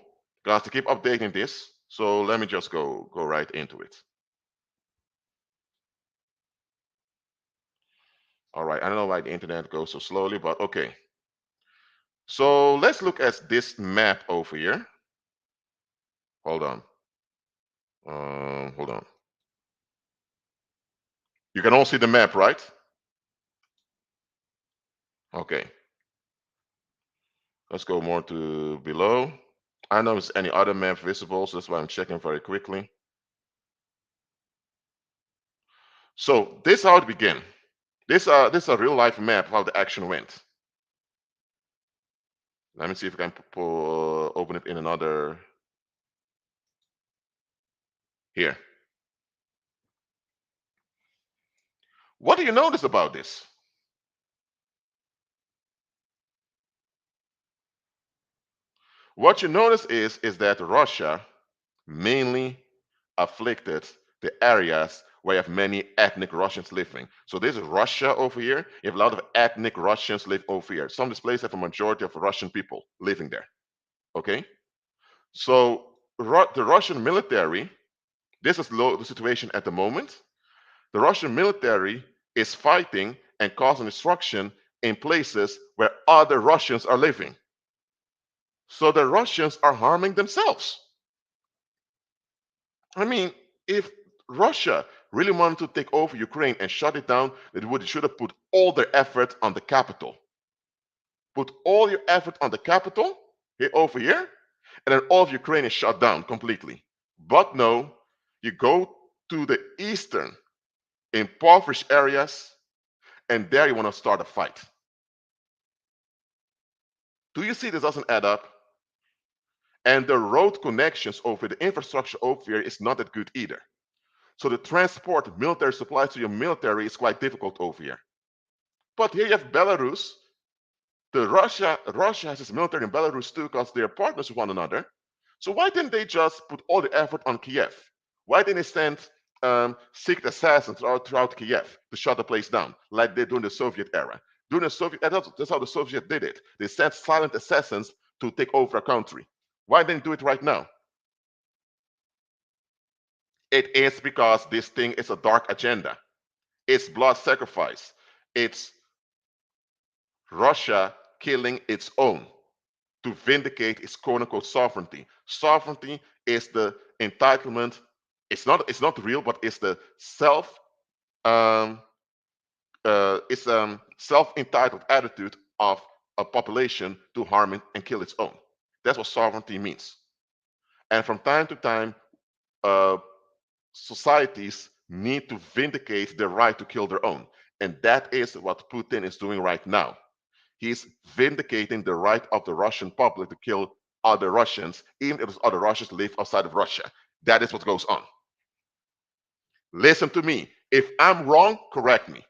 because to keep updating this. So let me just go right into it. All right, I don't know why the internet goes so slowly, but okay. So let's look at this map over here. Hold on. Hold on. You can all see the map, right? Okay. Let's go more to below. I don't know if there's any other map visible, so that's why I'm checking very quickly. So this is how it began. This is a real life map how the action went. Let me see if I can open it in another here. What do you notice about this? What you notice is that Russia mainly afflicted the areas where you have many ethnic Russians living. So this is Russia over here. You have a lot of ethnic Russians live over here. Some of these places have a majority of Russian people living there. Okay? So the Russian military, this is the situation at the moment. The Russian military is fighting and causing destruction in places where other Russians are living. So the Russians are harming themselves. I mean, if Russia really wanted to take over Ukraine and shut it down, should have put all their effort on the capital. Put all your effort on the capital here over here, and then all of Ukraine is shut down completely. But no, you go to the eastern impoverished areas, and there you want to start a fight. Do you see this doesn't add up? And the road connections over the infrastructure over here is not that good either. So the transport military supplies to your military is quite difficult over here. But here you have Belarus. Russia has its military in Belarus too because they're partners with one another. So why didn't they just put all the effort on Kiev? Why didn't they send secret assassins throughout Kiev to shut the place down like they did during the Soviet era? During the Soviet, that's how the Soviets did it. They sent silent assassins to take over a country. Why didn't they do it right now? It is because this thing is a dark agenda. It's blood sacrifice. It's Russia killing its own to vindicate its quote unquote sovereignty. Sovereignty is the entitlement. It's not real, but it's the um, self-entitled attitude of a population to harm and kill its own. That's what sovereignty means. And from time to time, uh, societies need to vindicate their right to kill their own. And that is what Putin is doing right now. He's vindicating the right of the Russian public to kill other Russians, even if those other Russians live outside of Russia. That is what goes on. Listen to me. If I'm wrong, correct me.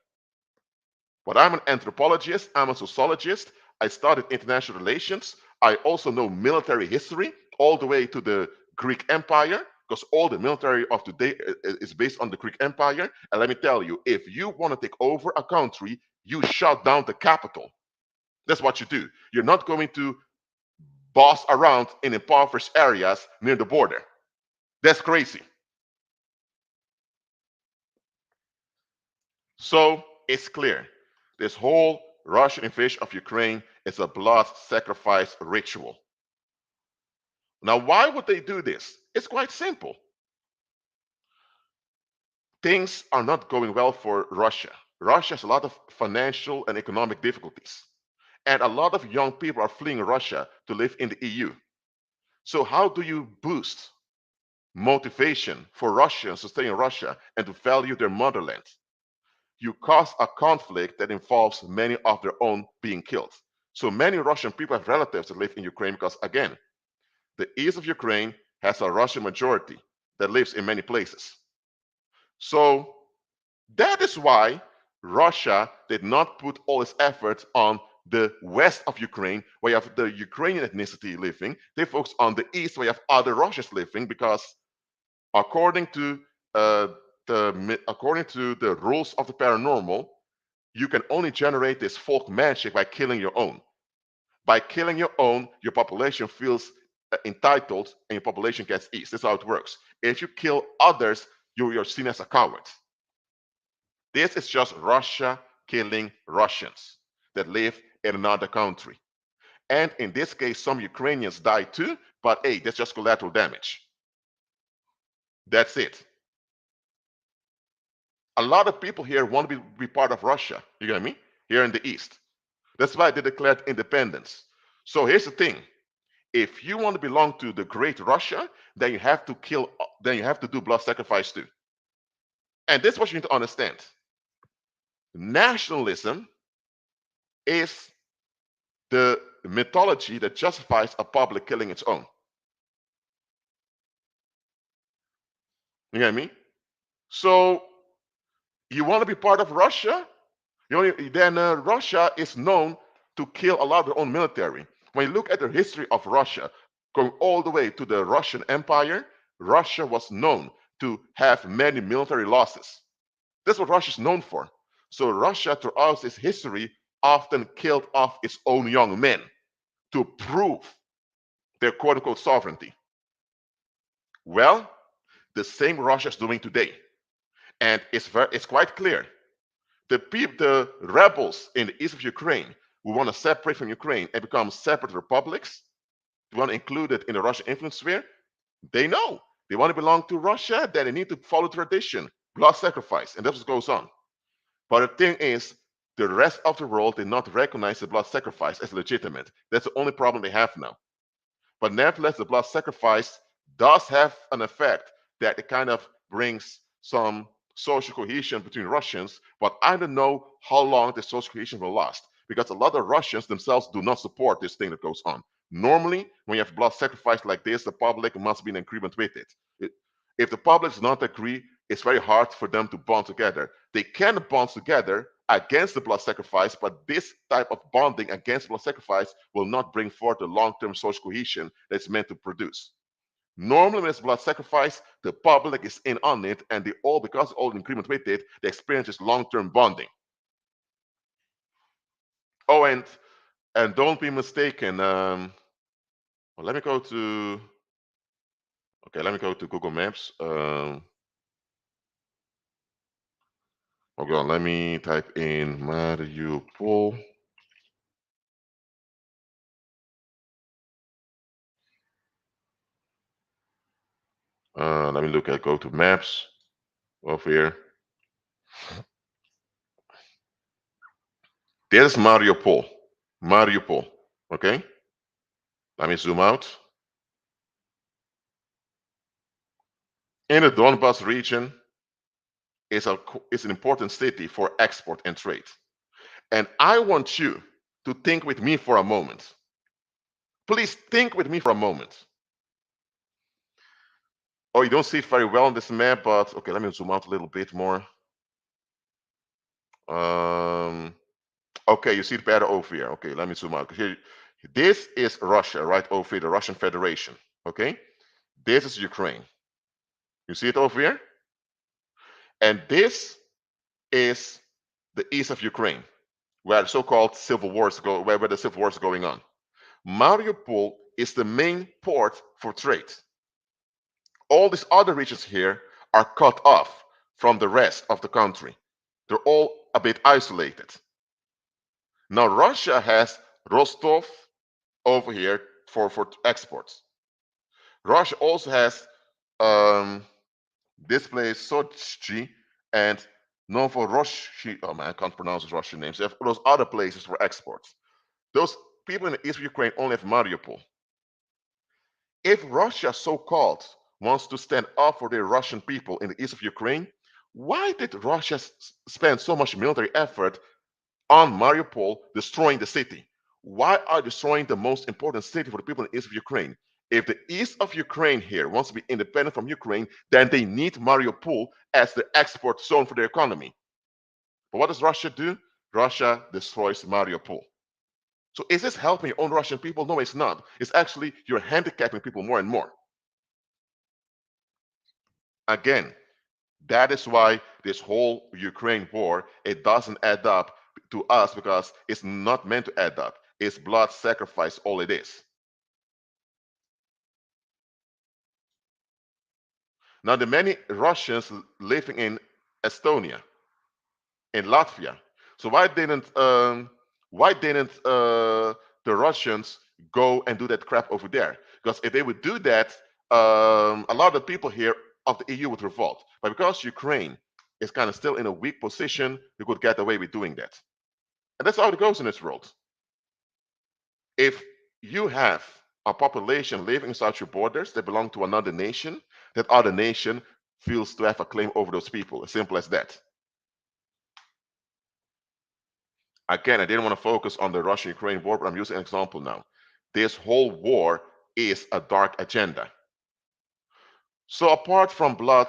But I'm an anthropologist, I'm a sociologist. I studied international relations. I also know military history all the way to the Greek Empire, because all the military of today is based on the Greek Empire. And let me tell you, if you want to take over a country, you shut down the capital. That's what you do. You're not going to boss around in impoverished areas near the border. That's crazy. So it's clear. This whole Russian invasion of Ukraine is a blood sacrifice ritual. Now, why would they do this? It's quite simple. Things are not going well for Russia. Russia has a lot of financial and economic difficulties. And a lot of young people are fleeing Russia to live in the EU. So, how do you boost motivation for Russians to stay in Russia and to value their motherland? You cause a conflict that involves many of their own being killed. So many Russian people have relatives that live in Ukraine because, again, the east of Ukraine has a Russian majority that lives in many places. So that is why Russia did not put all its effort on the west of Ukraine, where you have the Ukrainian ethnicity living. They focus on the east, where you have other Russians living, because according to the rules of the paranormal, you can only generate this folk magic by killing your own. By killing your own, your population feels entitled and your population gets eased. That's how it works. If you kill others, you're seen as a coward. This is just Russia killing Russians that live in another country. And in this case, some Ukrainians die too, but hey, that's just collateral damage. That's it. A lot of people here want to be part of Russia. You get me? Here in the East. That's why they declared independence. So here's the thing. If you want to belong to the great Russia, then you have to kill, then you have to do blood sacrifice too. And this is what you need to understand. Nationalism is the mythology that justifies a public killing its own. You get me? So you want to be part of Russia? Then Russia is known to kill a lot of their own military. When you look at the history of Russia, going all the way to the Russian Empire, Russia was known to have many military losses. That's what Russia is known for. So Russia, throughout its history, often killed off its own young men to prove their quote unquote sovereignty. Well, the same Russia is doing today. And it's quite clear. The rebels in the east of Ukraine who want to separate from Ukraine and become separate republics, who want to include it in the Russian influence sphere, they know they want to belong to Russia, then they need to follow tradition, blood sacrifice, and that's what goes on. But the thing is, the rest of the world did not recognize the blood sacrifice as legitimate. That's the only problem they have now. But nevertheless, the blood sacrifice does have an effect that it kind of brings some social cohesion between Russians, but I don't know how long the social cohesion will last because a lot of Russians themselves do not support this thing that goes on. Normally, when you have blood sacrifice like this, the public must be in agreement with it. If the public does not agree, it's very hard for them to bond together. They can bond together against the blood sacrifice, but this type of bonding against blood sacrifice will not bring forth the long-term social cohesion that's meant to produce. Normally, when it's blood sacrifice, the public is in on it, and they all, because all in agreement with it, they experience this long-term bonding. Oh, and don't be mistaken. Well, let me go to Google Maps. Okay, let me type in Mariupol. Let me go to maps over here. There's Mariupol. Mariupol. Okay. Let me zoom out. In the Donbas region is an important city for export and trade. And I want you to think with me for a moment. Please think with me for a moment. Oh, you don't see it very well on this map, but okay, let me zoom out a little bit more. Um, okay, you see it better over here. Okay, let me zoom out. Here, this is Russia, right over here, the Russian Federation. Okay, this is Ukraine. You see it over here? And this is the east of Ukraine, where the so-called civil wars go, where the civil wars are going on. Mariupol is the main port for trade. All these other regions here are cut off from the rest of the country. They're all a bit isolated. Now Russia has Rostov over here for exports. Russia also has this place Sochi and Novorossiysk. Oh man, I can't pronounce Russian names. They have those other places for exports. Those people in the east of Ukraine only have Mariupol. If Russia, so-called, wants to stand up for the Russian people in the east of Ukraine, why did Russia spend so much military effort on Mariupol, destroying the city? Why are destroying the most important city for the people in the east of Ukraine? If the east of Ukraine here wants to be independent from Ukraine, then they need Mariupol as the export zone for their economy. But what does Russia do? Russia destroys Mariupol. So is this helping your own Russian people? No, it's not. It's actually you're handicapping people more and more. Again, that is why this whole Ukraine war, it doesn't add up to us because it's not meant to add up. It's blood sacrifice, all it is. Now, the many Russians living in Estonia, in Latvia. So why didn't the Russians go and do that crap over there? Because if they would do that, a lot of the people here of the EU would revolt. But because Ukraine is kind of still in a weak position, they could get away with doing that. And that's how it goes in this world. If you have a population living inside your borders that belong to another nation, that other nation feels to have a claim over those people. As simple as that. Again, I didn't want to focus on the Russian-Ukraine war, but I'm using an example now. This whole war is a dark agenda. So apart from blood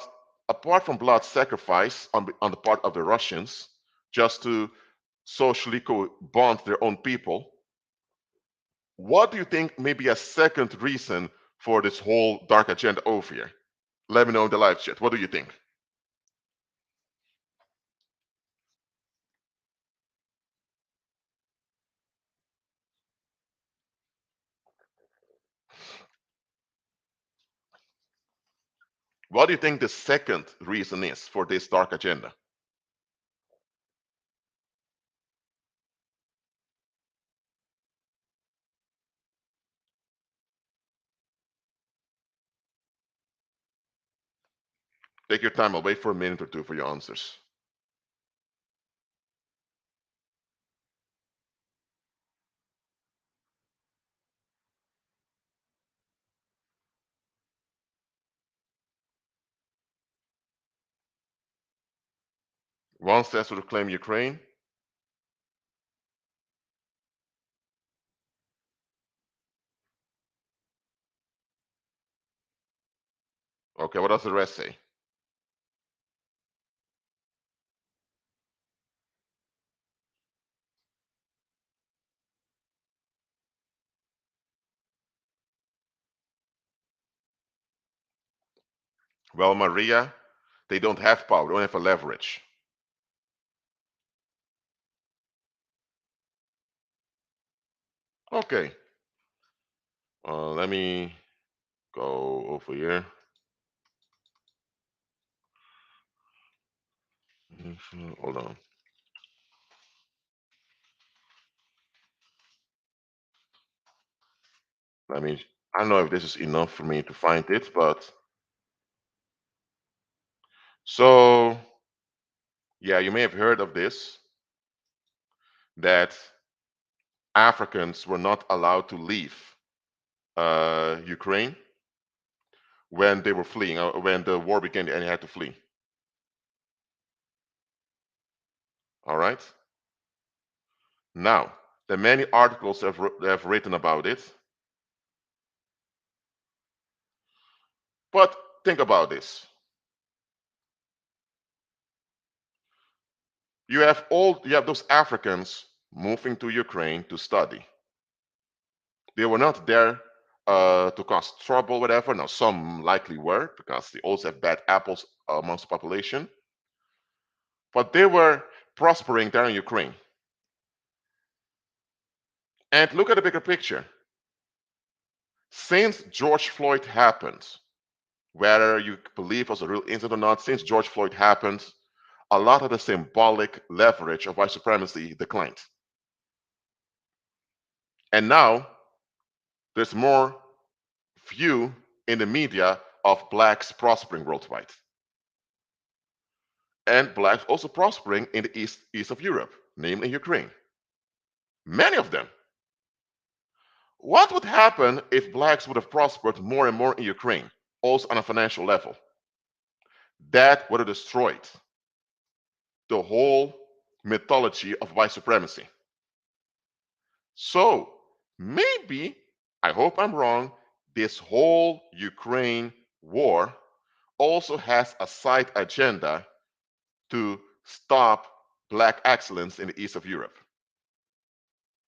sacrifice on the part of the Russians, just to socially bond their own people, what do you think may be a second reason for this whole dark agenda over here? Let me know in the live chat. What do you think? What do you think the second reason is for this dark agenda? Take your time. I'll wait for a minute or two for your answers. One says to reclaim Ukraine. Okay, what does the rest say? Well, Maria, they don't have power, they don't have a leverage. Okay, let me go over here. Hold on. I mean, I don't know if this is enough for me to find it, but so yeah, you may have heard of this, that Africans were not allowed to leave Ukraine when they were fleeing, when the war began and they had to flee. All right. Now, there are many articles that have written about it, but think about this. You have those Africans moving to Ukraine to study. They were not there to cause trouble, whatever. Now, some likely were because they also have bad apples amongst the population, but they were prospering there in Ukraine. And look at the bigger picture. Since George Floyd happened, whether you believe it was a real incident or not, since George Floyd happened, a lot of the symbolic leverage of white supremacy declined. And now there's more view in the media of blacks prospering worldwide. And blacks also prospering in the east of Europe, namely Ukraine. Many of them. What would happen if blacks would have prospered more and more in Ukraine, also on a financial level? That would have destroyed the whole mythology of white supremacy. So maybe, I hope I'm wrong, this whole Ukraine war also has a side agenda to stop black excellence in the east of Europe,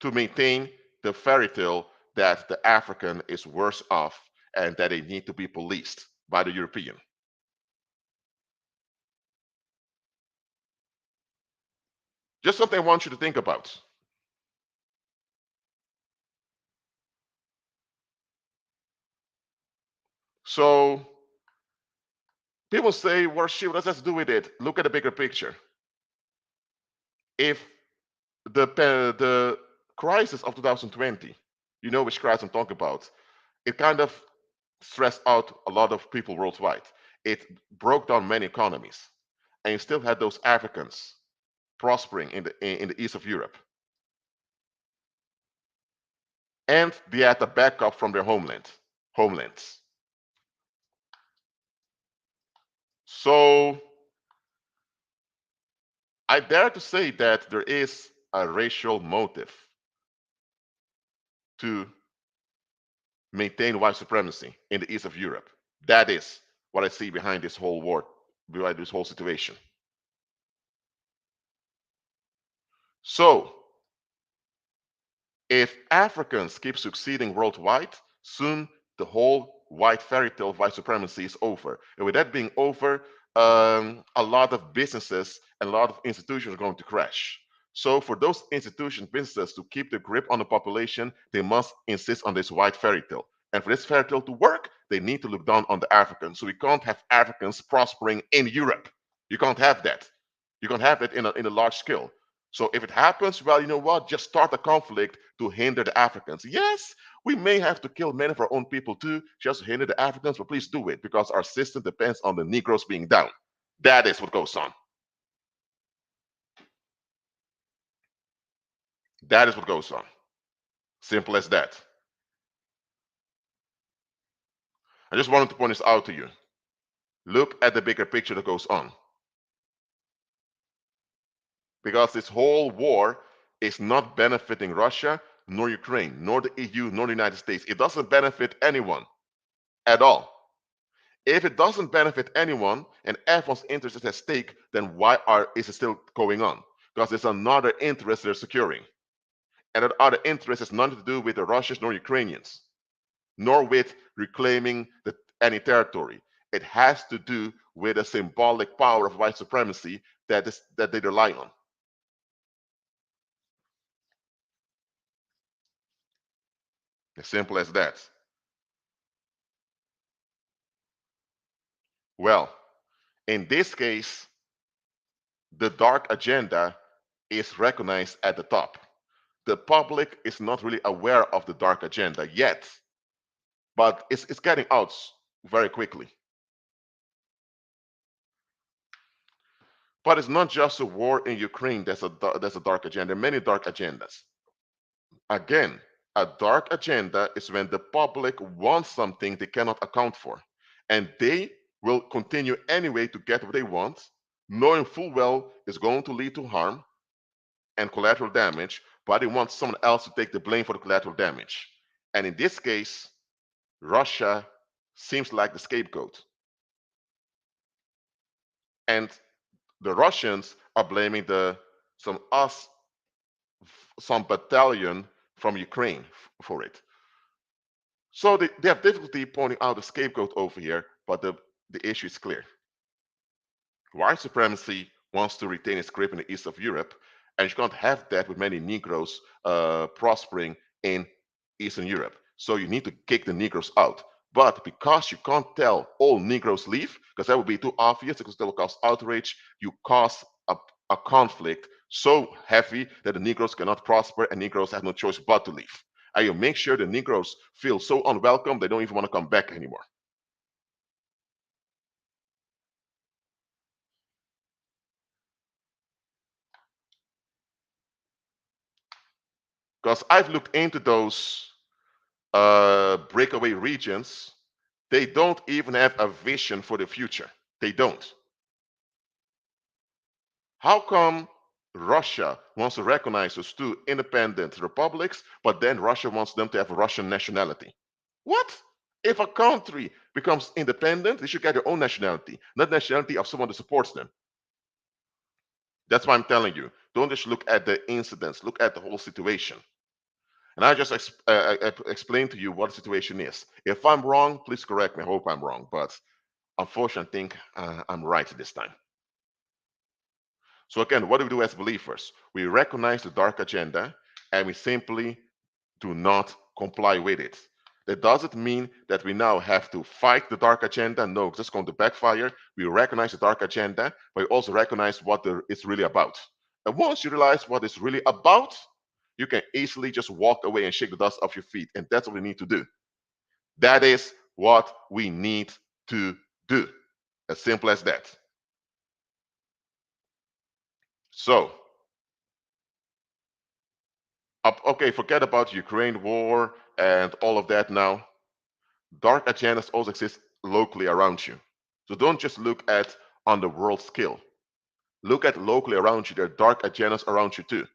to maintain the fairy tale that the African is worse off and that they need to be policed by the European. Just something I want you to think about. So people say, well, shit, what does that do with it? Look at the bigger picture. If the crisis of 2020, you know which crisis I'm talking about, it kind of stressed out a lot of people worldwide. It broke down many economies, and you still had those Africans prospering in the east of Europe, and they had the backup from their homelands. So I dare to say that there is a racial motive to maintain white supremacy in the east of Europe. That is what I see behind this whole war, behind this whole situation. So, if Africans keep succeeding worldwide, soon the whole white fairy tale of white supremacy is over. And with that being over, a lot of businesses and a lot of institutions are going to crash. So, for those institutions, businesses to keep the grip on the population, they must insist on this white fairy tale. And for this fairy tale to work, they need to look down on the Africans. So we can't have Africans prospering in Europe. You can't have that. You can't have it in a large scale. So if it happens, well, you know what? Just start a conflict to hinder the Africans. Yes, we may have to kill many of our own people too, just to hinder the Africans, but please do it because our system depends on the Negroes being down. That is what goes on. That is what goes on. Simple as that. I just wanted to point this out to you. Look at the bigger picture that goes on. Because this whole war is not benefiting Russia, nor Ukraine, nor the EU, nor the United States. It doesn't benefit anyone at all. If it doesn't benefit anyone and everyone's interest is at stake, then is it still going on? Because there's another interest they're securing. And that other interest has nothing to do with the Russians nor Ukrainians, nor with reclaiming any territory. It has to do with the symbolic power of white supremacy that they rely on. As simple as that. Well, in this case, the dark agenda is recognized at the top. The public is not really aware of the dark agenda yet, but it's getting out very quickly. But it's not just a war in Ukraine that's a dark agenda. There are many dark agendas. Again, a dark agenda is when the public wants something they cannot account for, and they will continue anyway to get what they want, knowing full well it's going to lead to harm and collateral damage, but they want someone else to take the blame for the collateral damage. And in this case, Russia seems like the scapegoat. And the Russians are blaming the some us some battalion from Ukraine for it. So they have difficulty pointing out the scapegoat over here, but the issue is clear. White supremacy wants to retain its grip in the east of Europe, and you can't have that with many Negroes prospering in Eastern Europe. So you need to kick the Negroes out. But because you can't tell all Negroes leave, because that would be too obvious, because that will cause outrage, you cause a conflict so heavy that the Negroes cannot prosper and Negroes have no choice but to leave. And you make sure the Negroes feel so unwelcome they don't even want to come back anymore. Because I've looked into those breakaway regions, they don't even have a vision for the future. They don't. How come Russia wants to recognize those two independent republics, but then Russia wants them to have a Russian nationality? What? If a country becomes independent, they should get their own nationality, not nationality of someone that supports them. That's why I'm telling you. Don't just look at the incidents, look at the whole situation. And I just explained to you what the situation is. If I'm wrong, please correct me. I hope I'm wrong. But unfortunately, I think I'm right this time. So again, what do we do as believers? We recognize the dark agenda and we simply do not comply with it. That doesn't mean that we now have to fight the dark agenda. No, it's just going to backfire. We recognize the dark agenda, but we also recognize what it's really about. And once you realize what it's really about, you can easily just walk away and shake the dust off your feet. And that's what we need to do. That is what we need to do. As simple as that. So, okay, forget about Ukraine war and all of that now. Dark agendas also exist locally around you. So don't just look at on the world scale. Look at locally around you. There are dark agendas around you too.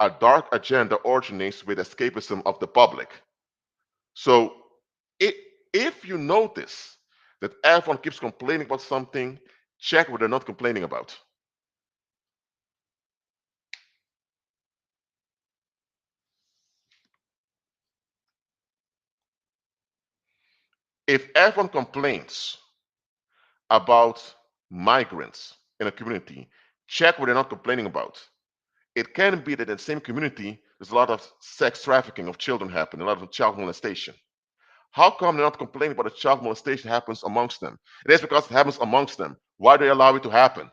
A dark agenda originates with escapism of the public. So if you notice that everyone keeps complaining about something, check what they're not complaining about. If everyone complains about migrants in a community, check what they're not complaining about. It can be that in the same community, there's a lot of sex trafficking of children happening, a lot of child molestation. How come they're not complaining about the child molestation happens amongst them? It is because it happens amongst them. Why do they allow it to happen?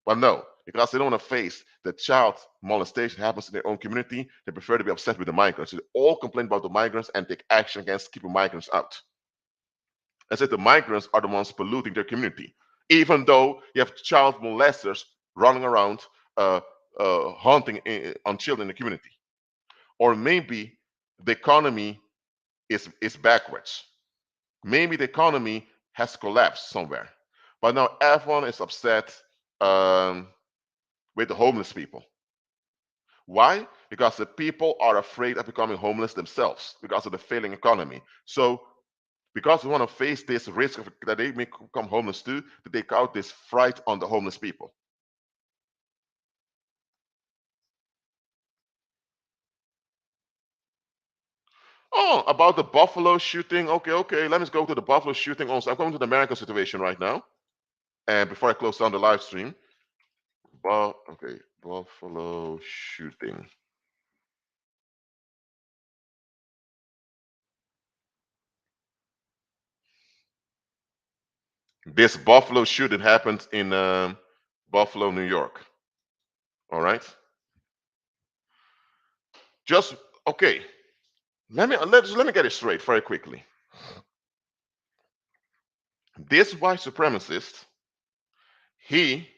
Well, no, because they don't want to face the child molestation happens in their own community. They prefer to be upset with the migrants. So they all complain about the migrants and take action against keeping migrants out. And say the migrants are the ones polluting their community, even though you have child molesters running around uh, hunting on children in the community. Or maybe the economy is backwards. Maybe the economy has collapsed somewhere. But now everyone is upset with the homeless people. Why? Because the people are afraid of becoming homeless themselves because of the failing economy. So because we want to face this risk of, that they may become homeless too, to take out this fright on the homeless people. Oh, about the Buffalo shooting. Okay, okay. Let us go to the Buffalo shooting also. I'm going to the American situation right now. And before I close down the live stream, okay, Buffalo shooting. This Buffalo shooting happened in Buffalo, New York. All right. Just okay. Let me get it straight very quickly. This white supremacist, he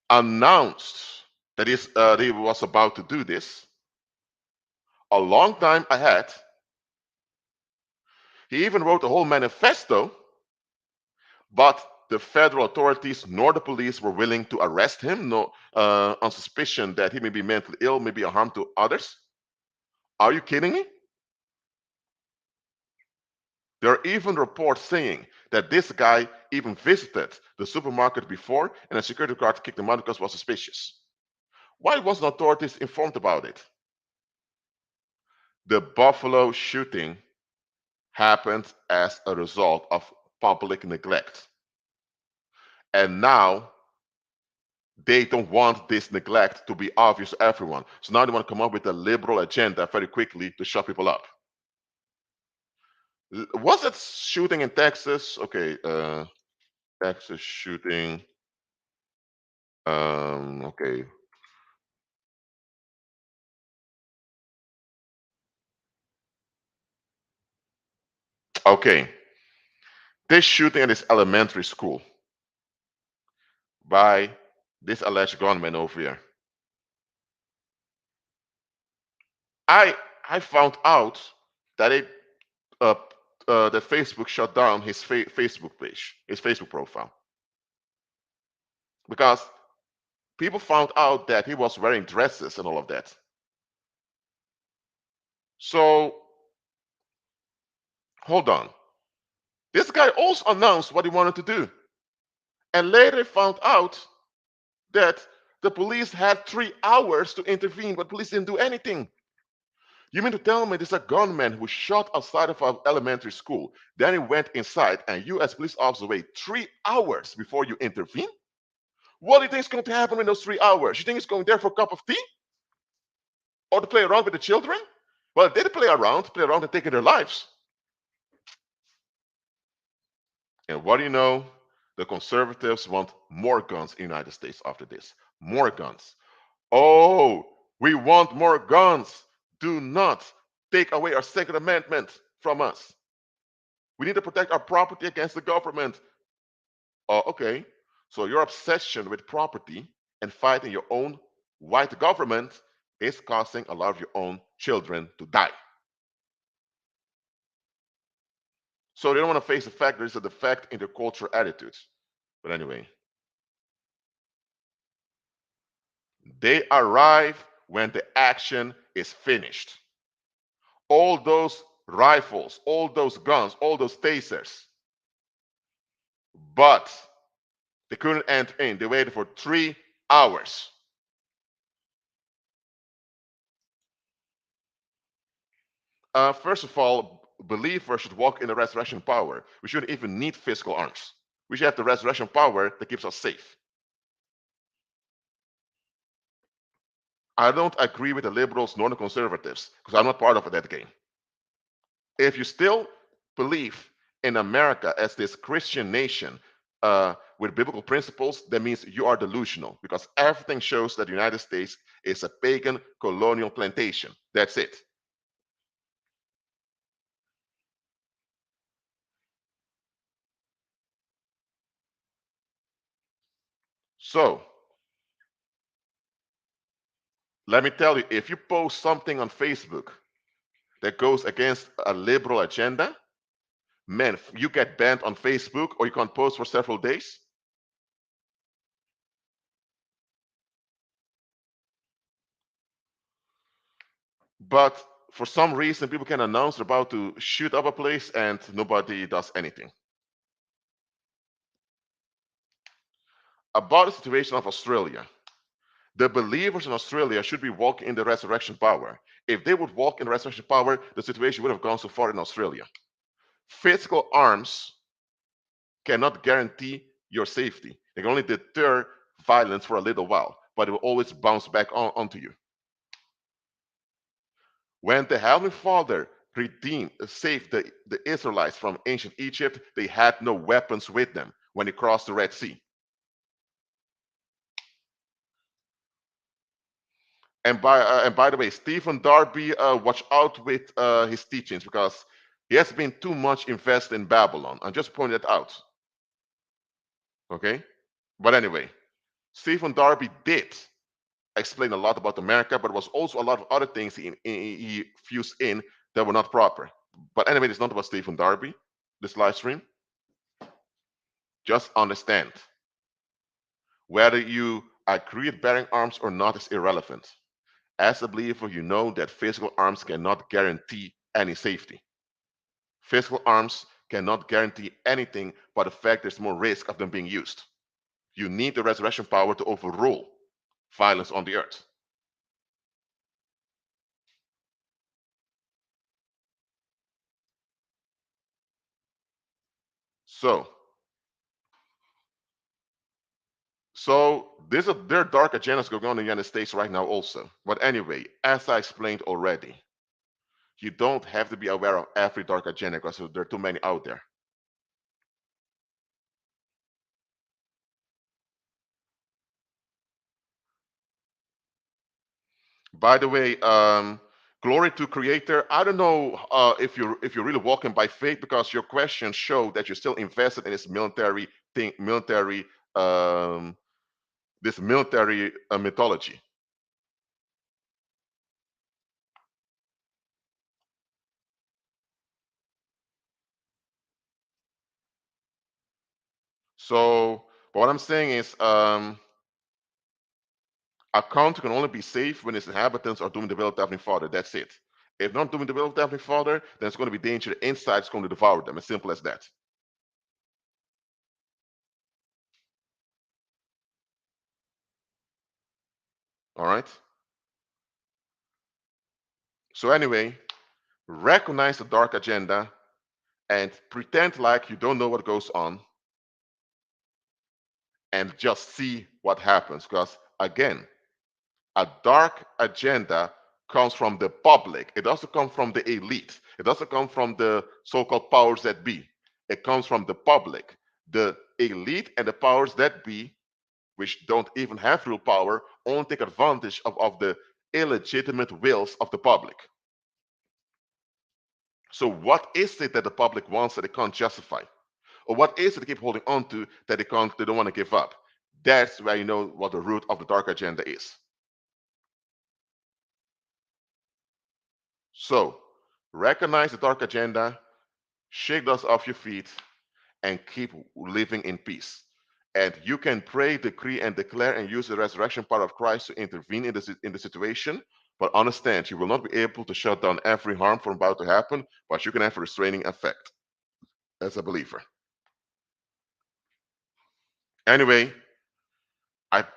announced that he was about to do this a long time ahead. He even wrote a whole manifesto, but the federal authorities nor the police were willing to arrest him, no, on suspicion that he may be mentally ill, may be a harm to others. Are you kidding me? There are even reports saying that this guy even visited the supermarket before and a security guard kicked him out because he was suspicious. Why wasn't authorities informed about it? The Buffalo shooting happened as a result of public neglect. And now they don't want this neglect to be obvious to everyone. So now they want to come up with a liberal agenda very quickly to shut people up. Was it shooting in Texas? Okay, Texas shooting. Okay. Okay. This shooting at this elementary school by this alleged gunman over here. I found out that uh, that Facebook shut down his Facebook page, his Facebook profile, because people found out that he was wearing dresses and all of that. So hold on. This guy also announced what he wanted to do, and later found out that the police had 3 hours to intervene, but police didn't do anything. You mean to tell me there's a gunman who shot outside of our elementary school, then he went inside, and you as police officer wait 3 hours before you intervene? What do you think is going to happen in those 3 hours? You think he's going there for a cup of tea? Or to play around with the children? Well, they did play around and taking their lives. And what do you know? The conservatives want more guns in the United States after this. More guns. Oh, we want more guns. Do not take away our Second Amendment from us. We need to protect our property against the government. Oh, okay. So your obsession with property and fighting your own white government is causing a lot of your own children to die. So they don't want to face the fact there is a defect in their cultural attitudes. But anyway, they arrive when the action is finished. All those rifles, all those guns, all those tasers. But they couldn't enter in. They waited for 3 hours. First of all, believers should walk in the resurrection power. We shouldn't even need physical arms. We should have the resurrection power that keeps us safe. I don't agree with the liberals nor the conservatives because I'm not part of that game. If you still believe in America as this Christian nation with biblical principles, that means you are delusional because everything shows that the United States is a pagan colonial plantation. That's it. So, let me tell you, if you post something on Facebook that goes against a liberal agenda, man, you get banned on Facebook or you can't post for several days. But for some reason, people can announce they're about to shoot up a place and nobody does anything. About the situation of Australia, the believers in Australia should be walking in the resurrection power. If they would walk in the resurrection power, the situation would have gone so far in Australia. Physical arms cannot guarantee your safety. They can only deter violence for a little while, but it will always bounce back onto you. When the Heavenly Father redeem, save the Israelites from ancient Egypt, they had no weapons with them when they crossed the Red Sea. And by the way, Stephen Darby, watch out with his teachings because he has been too much invested in Babylon. I'm just pointing it out. Okay, but anyway, Stephen Darby did explain a lot about America, but there was also a lot of other things he fused in that were not proper. But anyway, it's not about Stephen Darby, this live stream. Just understand whether you agree with bearing arms or not is irrelevant. As a believer, you know that physical arms cannot guarantee any safety. Physical arms cannot guarantee anything but the fact there's more risk of them being used. You need the resurrection power to overrule violence on the earth. So, there are dark agendas going on in the United States right now also. But anyway, as I explained already, you don't have to be aware of every dark agenda because there are too many out there. By the way, glory to Creator. I don't know if you're really walking by faith because your questions show that you're still invested in this military thing, um, military mythology. So, but what I'm saying is, a country can only be safe when its inhabitants are doing the will of the Heavenly Father. That's it. If not doing the will of the Heavenly Father, then it's going to be danger. The inside is going to devour them. As simple as that. All right. So anyway, recognize the dark agenda and pretend like you don't know what goes on and just see what happens. Because again, a dark agenda comes from the public. It doesn't come from the elite. It doesn't come from the so-called powers that be. It comes from the public. The elite and the powers that be, which don't even have real power, only take advantage of the illegitimate wills of the public. So what is it that the public wants that they can't justify? Or what is it they keep holding on to that they don't want to give up? That's where you know what the root of the dark agenda is. So recognize the dark agenda, shake dust off your feet, and keep living in peace. And you can pray, decree, and declare and use the resurrection power of Christ to intervene in the situation. But understand, you will not be able to shut down every harm from about to happen, but you can have a restraining effect as a believer. Anyway,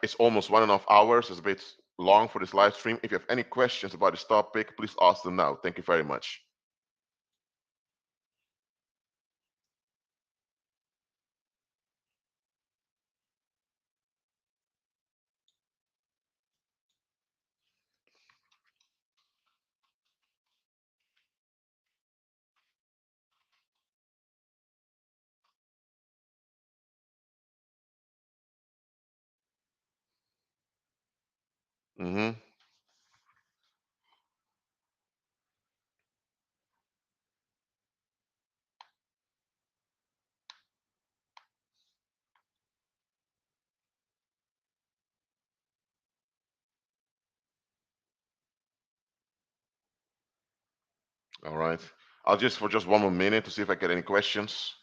it's almost 1.5 hours. It's a bit long for this live stream. If you have any questions about this topic, please ask them now. Thank you very much. Hmm. All right. I'll just for just one more minute to see if I get any questions.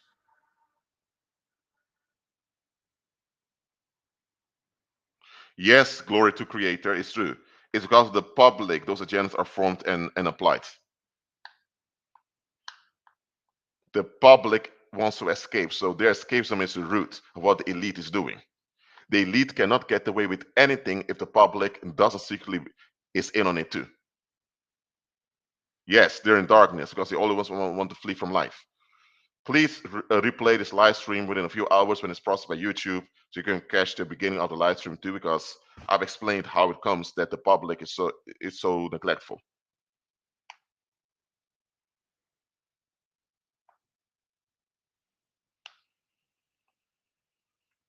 Yes, glory to Creator. It's true. It's because of the public those agendas are formed and applied. The public wants to escape, so their escapism is the root of what the elite is doing. The elite cannot get away with anything if the public doesn't secretly is in on it too. Yes, they're in darkness because they always want to flee from life. Please replay this live stream within a few hours when it's processed by YouTube, so you can catch the beginning of the live stream too. Because I've explained how it comes that the public is so neglectful.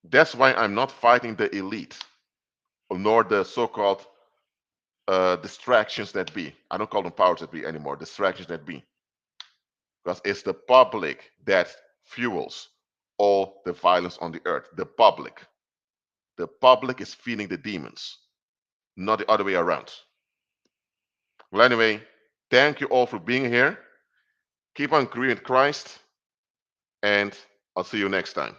That's why I'm not fighting the elite nor the so-called distractions that be. I don't call them powers that be anymore, distractions that be. Because it's the public that fuels all the violence on the earth. The public. The public is feeding the demons, not the other way around. Well, anyway, thank you all for being here. Keep on agreeing with Christ, and I'll see you next time.